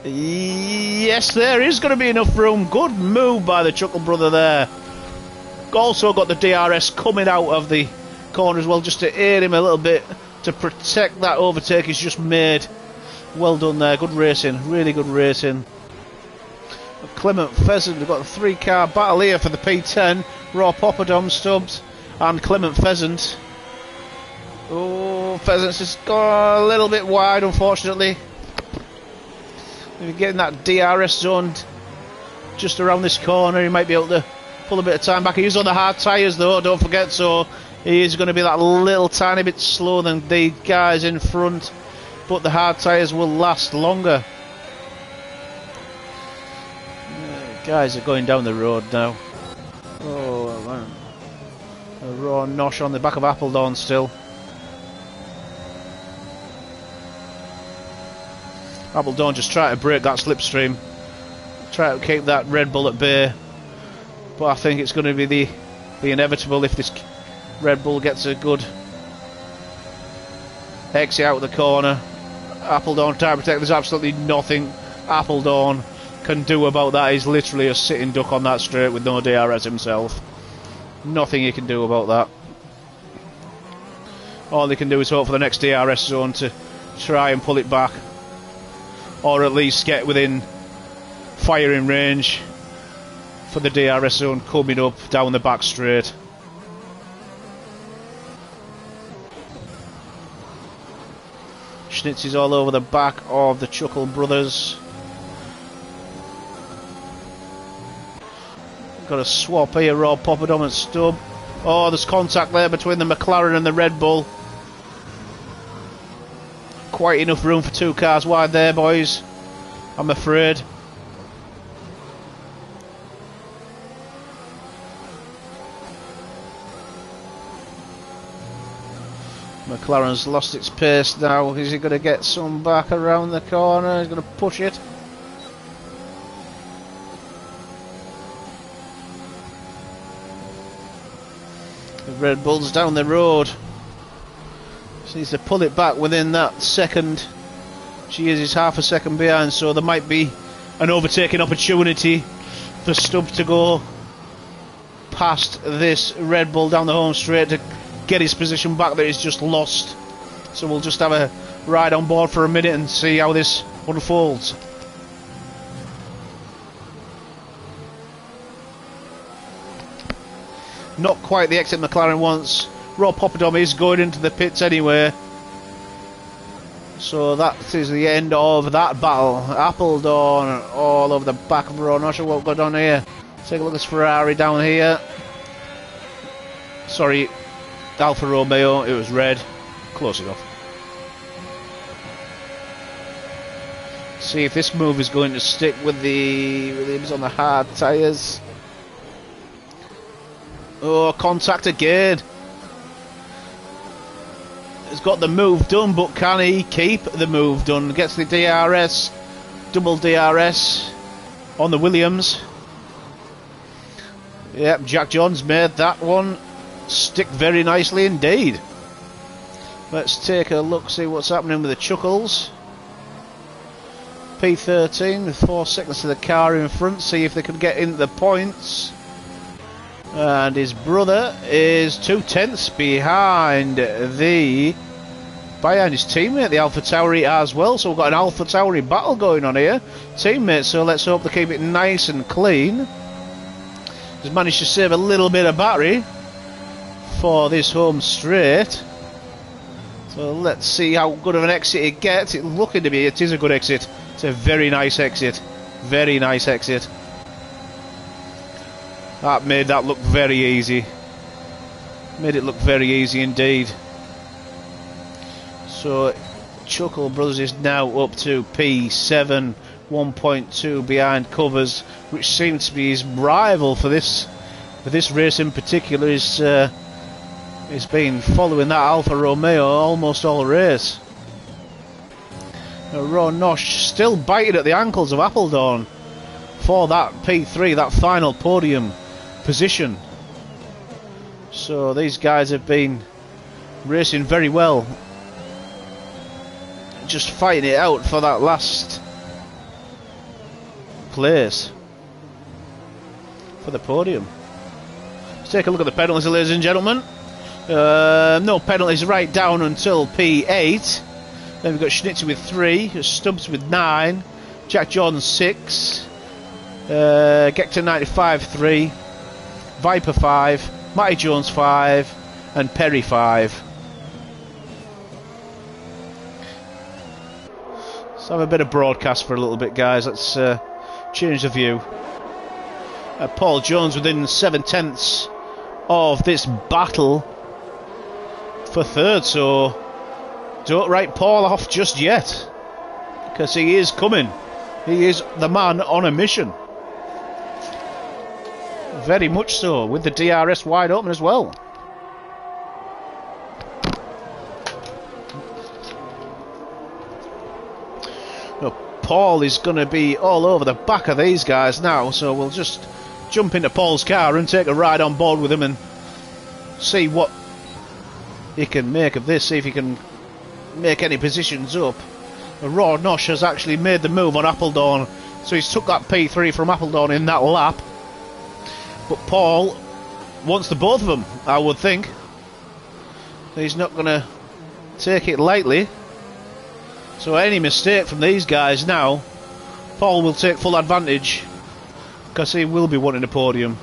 Yes, there is going to be enough room. Good move by the Chuckle brother there. Also got the DRS coming out of the corner as well, just to aid him a little bit, to protect that overtake he's just made. Well done there, good racing, really good racing. Clement Pheasant, we've got a 3-car battle here for the P10. Raw Poppadom Stubbs and Clement Pheasant. Oh, Pheasant's just gone a little bit wide, unfortunately. If you're getting that DRS zone just around this corner, he might be able to pull a bit of time back. He's on the hard tyres though, don't forget, so he is going to be that little tiny bit slower than the guys in front, but the hard tyres will last longer. Guys are going down the road now. Oh man, a raw nosh on the back of Appledorn still. Appledorn just trying to break that slipstream, try to keep that Red Bull at bay. But I think it's going to be the inevitable if this Red Bull gets a good exit out of the corner. Appledorn trying to protect. There's absolutely nothing Appledorn can do about that. He's literally a sitting duck on that straight with no DRS himself. Nothing he can do about that. All they can do is hope for the next DRS zone to try and pull it back, or at least get within firing range for the DRS zone coming up down the back straight. Schnitz's all over the back of the Chuckle brothers. Got a swap here, Rob Poppadom and Stubb. Oh, there's contact there between the McLaren and the Red Bull. Quite enough room for 2 cars wide there, boys, I'm afraid. McLaren's lost its pace now. Is he going to get some back around the corner? He's going to push it. The Red Bull's down the road. Just needs to pull it back within that second. Cheers is half a second behind, so there might be an overtaking opportunity for Stubb to go past this Red Bull down the home straight to get his position back that he's just lost. So we'll just have a ride on board for a minute and see how this unfolds. Not quite the exit McLaren wants. Rob Poppadom is going into the pits anyway. So that is the end of that battle. Appledorn all over the back of Raw. Not sure what got on here. Take a look at this Ferrari down here. Sorry, Alfa Romeo, it was red. Close enough. See if this move is going to stick with the Williams on the hard tyres. Oh, contact again. He's got the move done, but can he keep the move done? Gets the DRS, double DRS on the Williams. Yep, Jack Johns made that one stick very nicely indeed. Let's take a look, see what's happening with the Chuckles. P13 with 4 seconds to the car in front, see if they can get into the points. And his brother is 2/10 behind his teammate, the Alpha Tauri, as well. So we've got an Alpha Tauri battle going on here. Teammates, so let's hope they keep it nice and clean. He's managed to save a little bit of battery for this home straight. So let's see how good of an exit it gets. It's looking to be, it is a good exit. It's a very nice exit. Very nice exit. That made that look very easy. Made it look very easy indeed. So Chuckle Brothers is now up to P7, 1.2 behind Covers, which seems to be his rival for this race in particular. He's been following that Alfa Romeo almost all race. Ron Nosh still biting at the ankles of Appledorn. for that P3, that final podium position. So these guys have been racing very well, just fighting it out for that last place for the podium. Let's take a look at the penalties, ladies and gentlemen. No penalties right down until P8. Then we've got Schnitzer with 3, Stubbs with 9, Jack Jordan 6, Gector 95 3, Viper 5, Matty Jones 5, and Perry 5. Let's have a bit of broadcast for a little bit, guys. Let's change the view. Paul Jones within 7/10 of this battle for third, so don't write Paul off just yet, because he is coming. He is the man on a mission. Very much so, with the DRS wide open as well. Now, Paul is going to be all over the back of these guys now, so we'll just jump into Paul's car and take a ride on board with him and see what he can make of this, see if he can make any positions up. Raw Nosh has actually made the move on Appledorn, so he's took that P3 from Appledorn in that lap. But Paul wants the both of them, I would think. He's not going to take it lightly. So any mistake from these guys now, Paul will take full advantage, because he will be wanting a podium.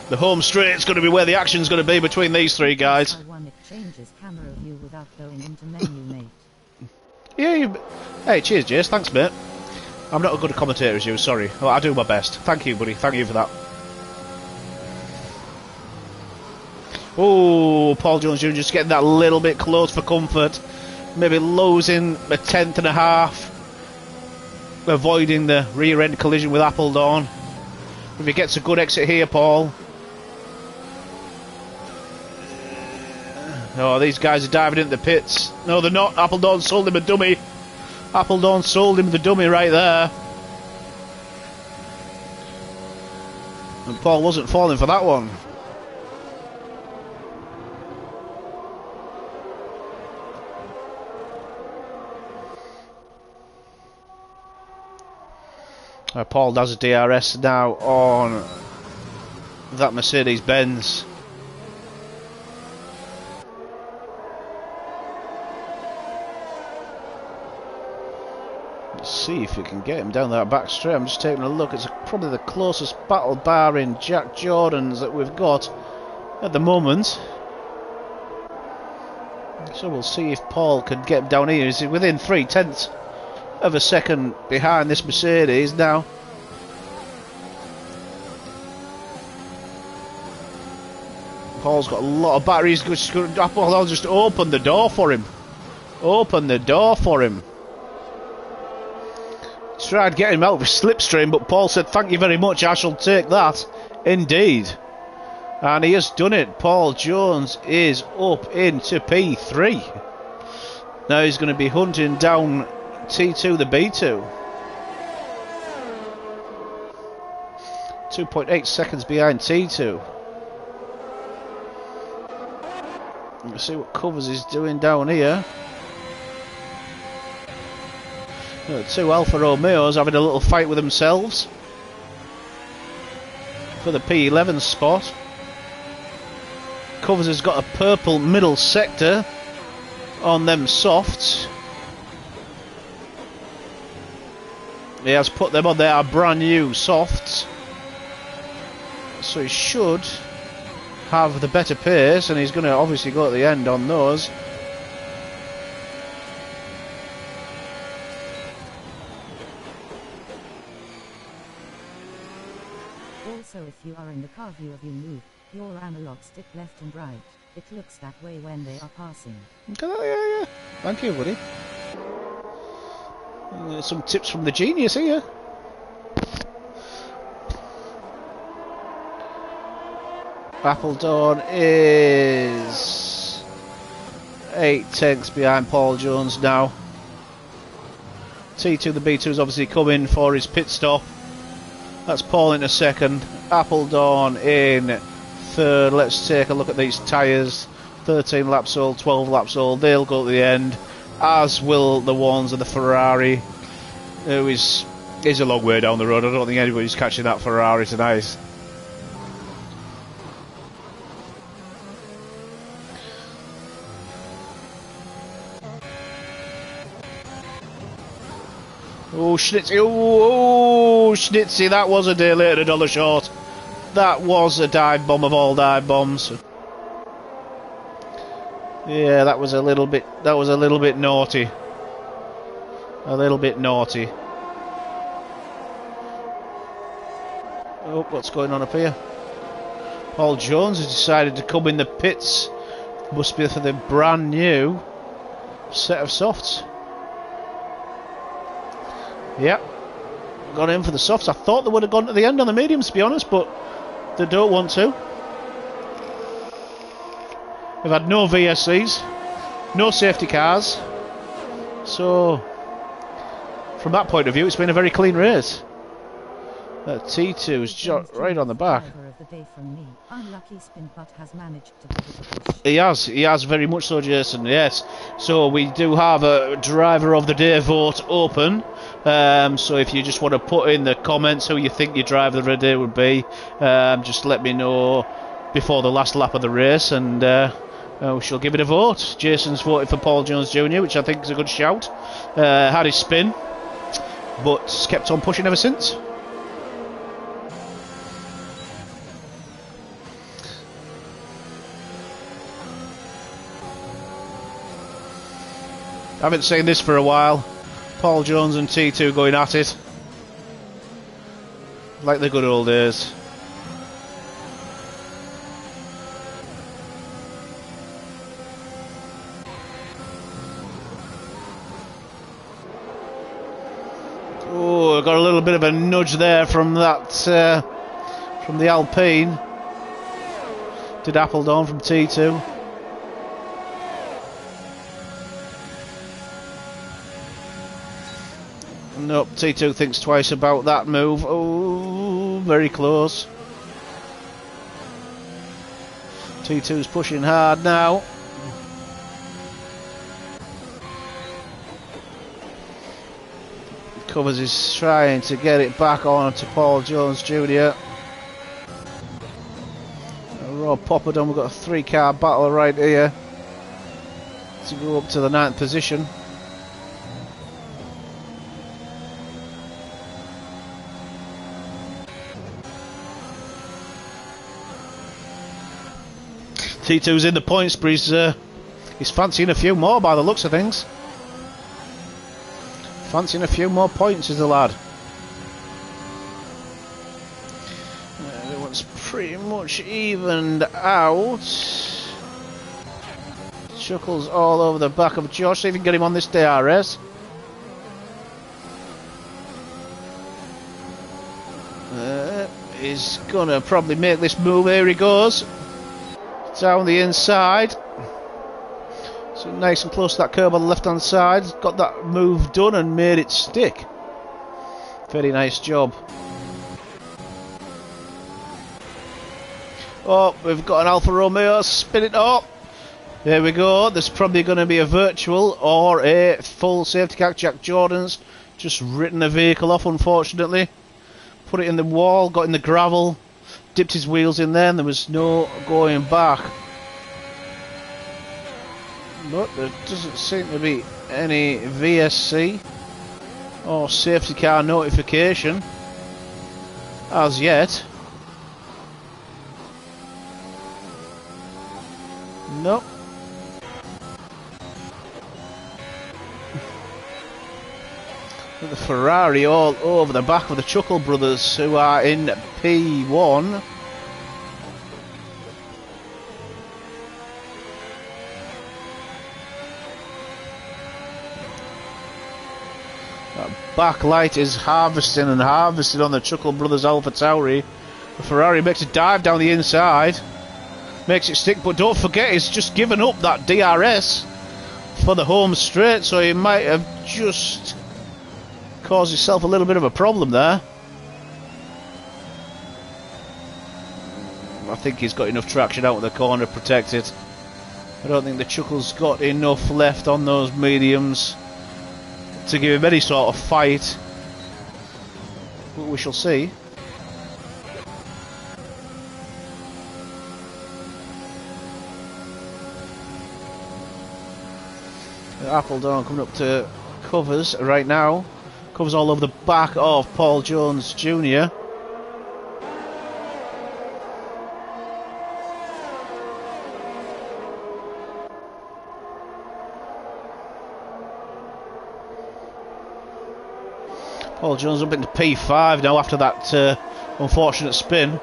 The home straight's going to be where the action's going to be between these three guys. It changes camera view without going into menu, mate. Yeah, hey, cheers, Jace. Thanks, mate. I'm not as good a commentator as you, sorry. Well, I do my best. Thank you, buddy. Thank you for that. Oh, Paul Jones Jr. just getting that little bit close for comfort. Maybe losing a 10th and a half. Avoiding the rear end collision with Appledorn. If he gets a good exit here, Paul. Oh, these guys are diving into the pits. No, they're not. Appledorn sold him a dummy. Appledorn sold him the dummy right there. And Paul wasn't falling for that one. Paul does a DRS now on that Mercedes-Benz. Let's see if we can get him down that back straight. I'm just taking a look. It's probably the closest battle bar in Jack Jordan's that we've got at the moment. So we'll see if Paul can get him down here. He's within 3/10 of a second behind this Mercedes now. Paul's got a lot of batteries. I'll just open the door for him. Open the door for him. Tried getting him out of his slipstream, but Paul said, "Thank you very much, I shall take that." Indeed. And he has done it. Paul Jones is up into P3. Now he's going to be hunting down T2, the B2. 2.8 seconds behind T2. Let's see what Covers is doing down here. Two Alfa Romeos having a little fight with themselves for the P11 spot. Covers has got a purple middle sector on them softs. He has put them on their brand new softs, so he should have the better pace, and he's going to obviously go at the end on those. Also, if you are in the car view of you move your analog stick left and right. It looks that way when they are passing. Yeah. Thank you, buddy. Some tips from the genius here. Appledorn is 8 tenths behind Paul Jones now. T2, the B2 is obviously coming for his pit stop. That's Paul in a second. Appledorn in third. Let's take a look at these tyres. 13 laps old, 12 laps old. They'll go to the end, as will the ones of the Ferrari, who is a long way down the road. I don't think anybody's catching that Ferrari tonight. Oh, Schnitzy. Oh, Schnitzy. That was a day late and $1 short. That was a dive bomb of all dive bombs. Yeah, that was a little bit naughty. A little bit naughty. Oh, what's going on up here? Paul Jones has decided to come in the pits. Must be for the brand new set of softs. Yep, got in for the softs. I thought they would have gone to the end on the mediums, to be honest, but they don't want to. We've had no VSCs, no safety cars, so from that point of view, it's been a very clean race. T2 is right on the back. He has very much so, Jason, yes. So we do have a driver of the day vote open. So if you just want to put in the comments who you think your driver of the day would be, just let me know before the last lap of the race, and we shall give it a vote. Jason's voted for Paul Jones Jr., which I think is a good shout. Had his spin, but kept on pushing ever since. I haven't seen this for a while. Paul Jones and T2 going at it. Like the good old days. Oh, got a little bit of a nudge there from that, from the Alpine. Did Appledorn from T2. Nope, T2 thinks twice about that move. Oh, very close. T2's pushing hard now. Covers is trying to get it back on to Paul Jones Jr. Rob Popperdon, we've got a 3-car battle right here to go up to the 9th position. T2's in the points, but he's fancying a few more by the looks of things. Fancying a few more points is the lad. Everyone's pretty much evened out. Chuckles all over the back of Josh. See if you can get him on this DRS. He's gonna probably make this move. Here he goes. Down the inside. So nice and close to that curb on the left hand side. Got that move done and made it stick. Very nice job. Oh, we've got an Alfa Romeo. Spin it up. There we go. There's probably going to be a virtual or a full safety car. Jack Jordan's just written the vehicle off, unfortunately. Put it in the wall, got in the gravel. Dipped his wheels in there and there was no going back. But there doesn't seem to be any VSC or safety car notification as yet. Nope. The Ferrari all over the back of the Chuckle brothers, who are in P1. That backlight is harvesting and harvesting on the Chuckle brothers Alpha Tauri. The Ferrari makes a dive down the inside, makes it stick, but don't forget he's just given up that DRS. for the home straight, so he might have just caused himself a little bit of a problem there. I think he's got enough traction out of the corner to protect it. I don't think the Chuckle's got enough left on those mediums to give him any sort of fight. But we shall see. Appledorn coming up to covers right now. Covers all over the back of Paul Jones Jr. Paul Jones up into P5 now after that unfortunate spin.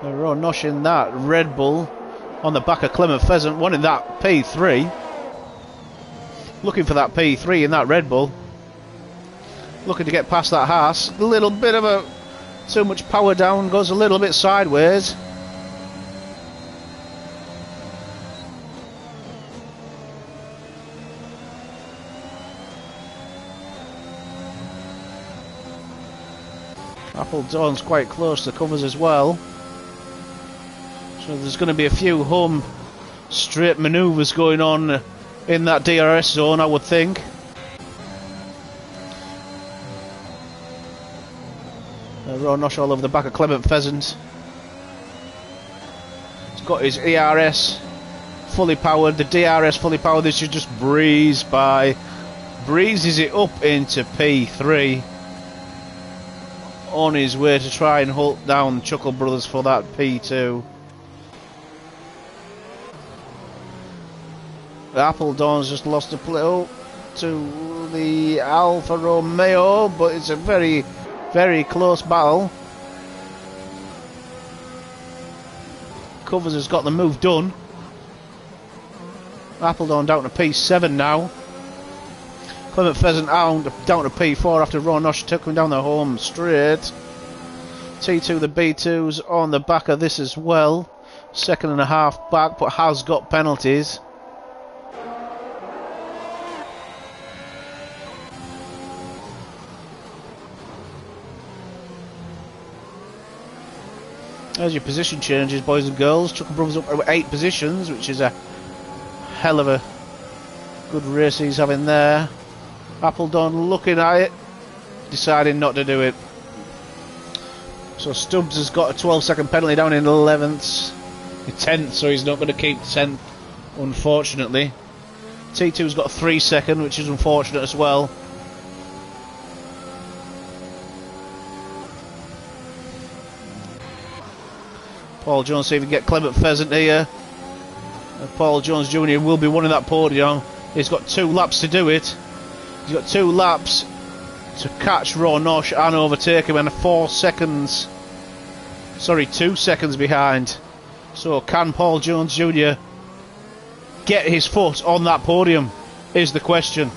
Ron Nosh in that Red Bull on the back of Clement Pheasant, one in that P3. Looking for that P3 in that Red Bull. Looking to get past that Haas. A little bit of a too much power down, goes a little bit sideways. Appledorn's quite close to covers as well. So there's going to be a few home straight manoeuvres going on in that DRS zone, I would think. Ron Nosh all over the back of Clement Pheasant. He's got his ERS fully powered, the DRS fully powered. This should just breeze by. Breezes it up into P3. On his way to try and hold down Chuckle Brothers for that P2. Appledorn's just lost a play to the Alfa Romeo, but it's a very, very close battle. Covers has got the move done. Appledorn down to P7 now. Clement Pheasant down to P4 after Ron Nosh took him down the home straight. T2 the B2's on the back of this as well. 2.5 back, but has got penalties. There's your position changes, boys and girls. Chuckle Brothers up to 8 positions, which is a hell of a good race he's having there. Appledorn looking at it, deciding not to do it. So Stubbs has got a 12-second penalty down in 11th. 10th, so he's not going to keep 10th, unfortunately. T2's got a 3-second, which is unfortunate as well. Paul Jones see if he can get Clement Pheasant here. Paul Jones Jr. will be winning that podium. He's got 2 laps to do it. He's got 2 laps to catch Ron Nosh and overtake him, and 2 seconds behind. So can Paul Jones Jr. get his foot on that podium is the question.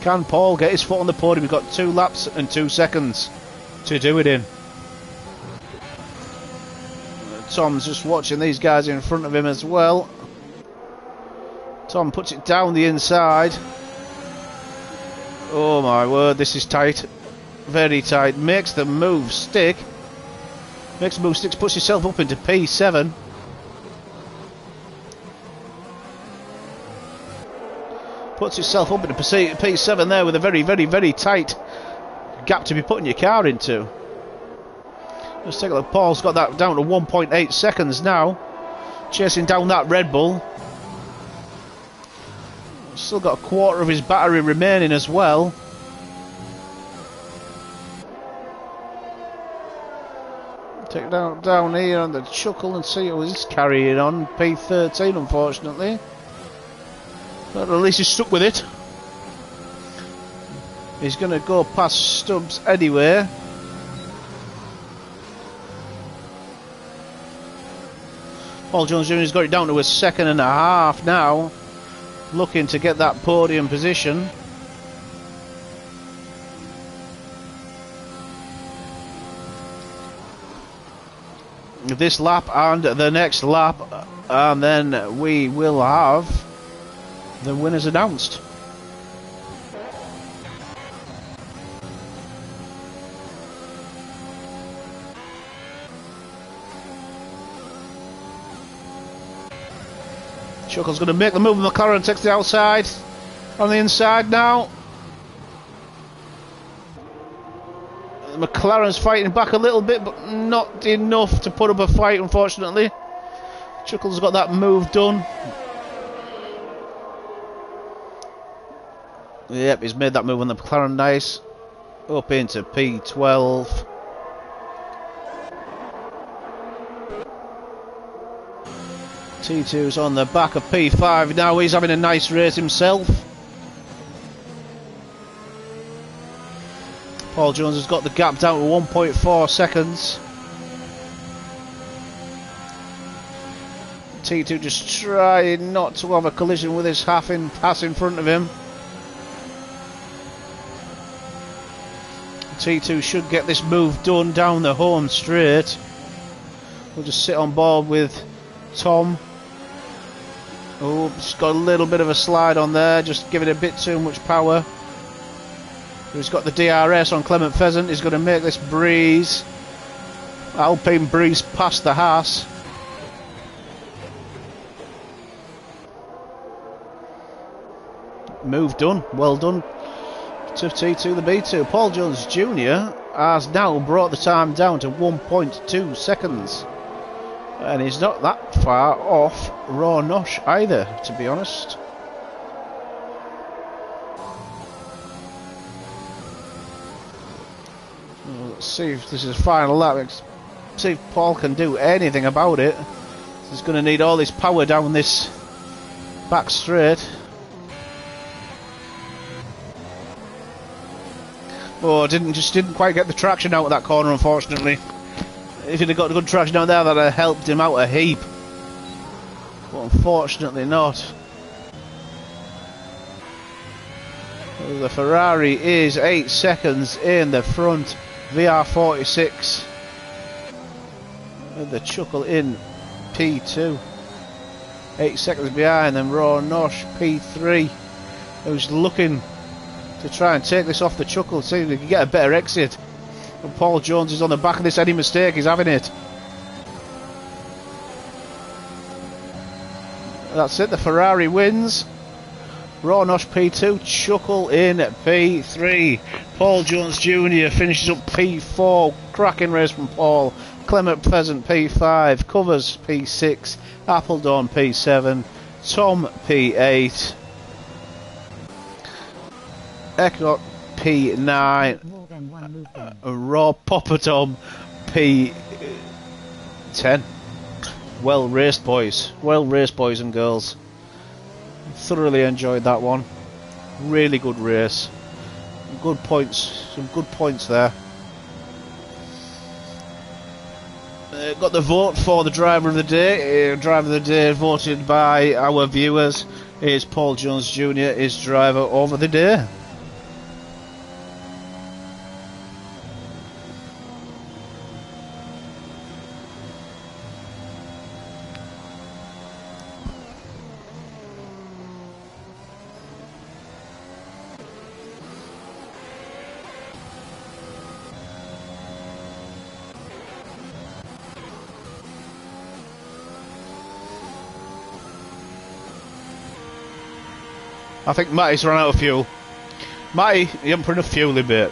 Can Paul get his foot on the podium? He's got 2 laps and 2 seconds to do it in. Tom's just watching these guys in front of him as well. Tom puts it down the inside. Oh my word, this is tight. Very tight. Makes the move stick. Puts himself up into P7. Puts himself up into P7 there with a very, very, very tight gap to be putting your car into. Let's take a look. Paul's got that down to 1.8 seconds now. Chasing down that Red Bull. Still got a quarter of his battery remaining as well. Take down here on the Chuckle and see how he's carrying on. P13 unfortunately. But at least he's stuck with it. He's going to go past Stubbs anyway. Paul Jones Jr. has got it down to a 1.5 seconds now. Looking to get that podium position. this lap and the next lap, and then we will have the winners announced. Chuckle's going to make the move. McLaren takes the outside on the inside now. McLaren's fighting back a little bit, but not enough to put up a fight, unfortunately. Chuckle's got that move done. Yep, he's made that move on the McLaren. Nice. Up into P12. T2's on the back of P5 now. He's having a nice race himself. Paul Jones has got the gap down to 1.4 seconds. T2 just trying not to have a collision with his pass in front of him. T2 should get this move done down the home straight. We'll just sit on board with Tom. Oh, just got a little bit of a slide on there, just giving it a bit too much power. He's got the DRS on Clement Pheasant. He's going to make this breeze. Alpine breeze past the Haas. Move done. Well done to T2 the B2. Paul Jones Jr. has now brought the time down to 1.2 seconds. And he's not that far off Raw Nosh either, to be honest. Let's see if this is the final lap. Let's see if Paul can do anything about it. He's going to need all his power down this back straight. Oh, just didn't quite get the traction out of that corner, unfortunately. If he'd have got the good traction out there, that'd have helped him out a heap. But unfortunately not. The Ferrari is 8 seconds in the front. VR46 with the Chuckle in P2. 8 seconds behind them. Raw Nosh P3, who's looking to try and take this off the Chuckle, see if he can get a better exit. And Paul Jones is on the back of this. Any mistake, he's having it. That's it, the Ferrari wins. Raw Nosh P2, Chuckle in P3. Paul Jones Jr. finishes up P4. Cracking race from Paul. Clement Pheasant P5. Covers P6. Appledorn P7. Tom P8. Echo P9. Raw Poppatom P10. Well raced, boys. Well raced, boys and girls. Thoroughly enjoyed that one. Really good race. Good points. Some good points there. Got the vote for the driver of the day. Driver of the day voted by our viewers is Paul Jones Jr. is driver of the day. I think Matty's run out of fuel. Matty, you haven't put enough fuel in, mate.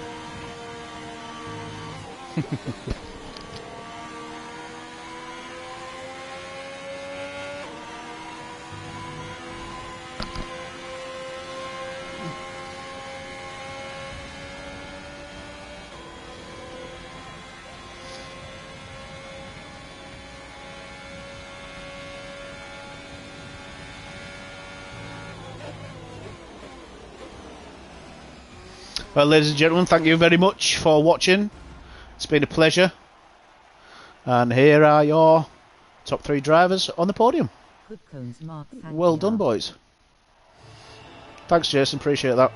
Well, ladies and gentlemen, thank you very much for watching. It's been a pleasure. And here are your top 3 drivers on the podium. Well done, boys. Thanks, Jason. Appreciate that.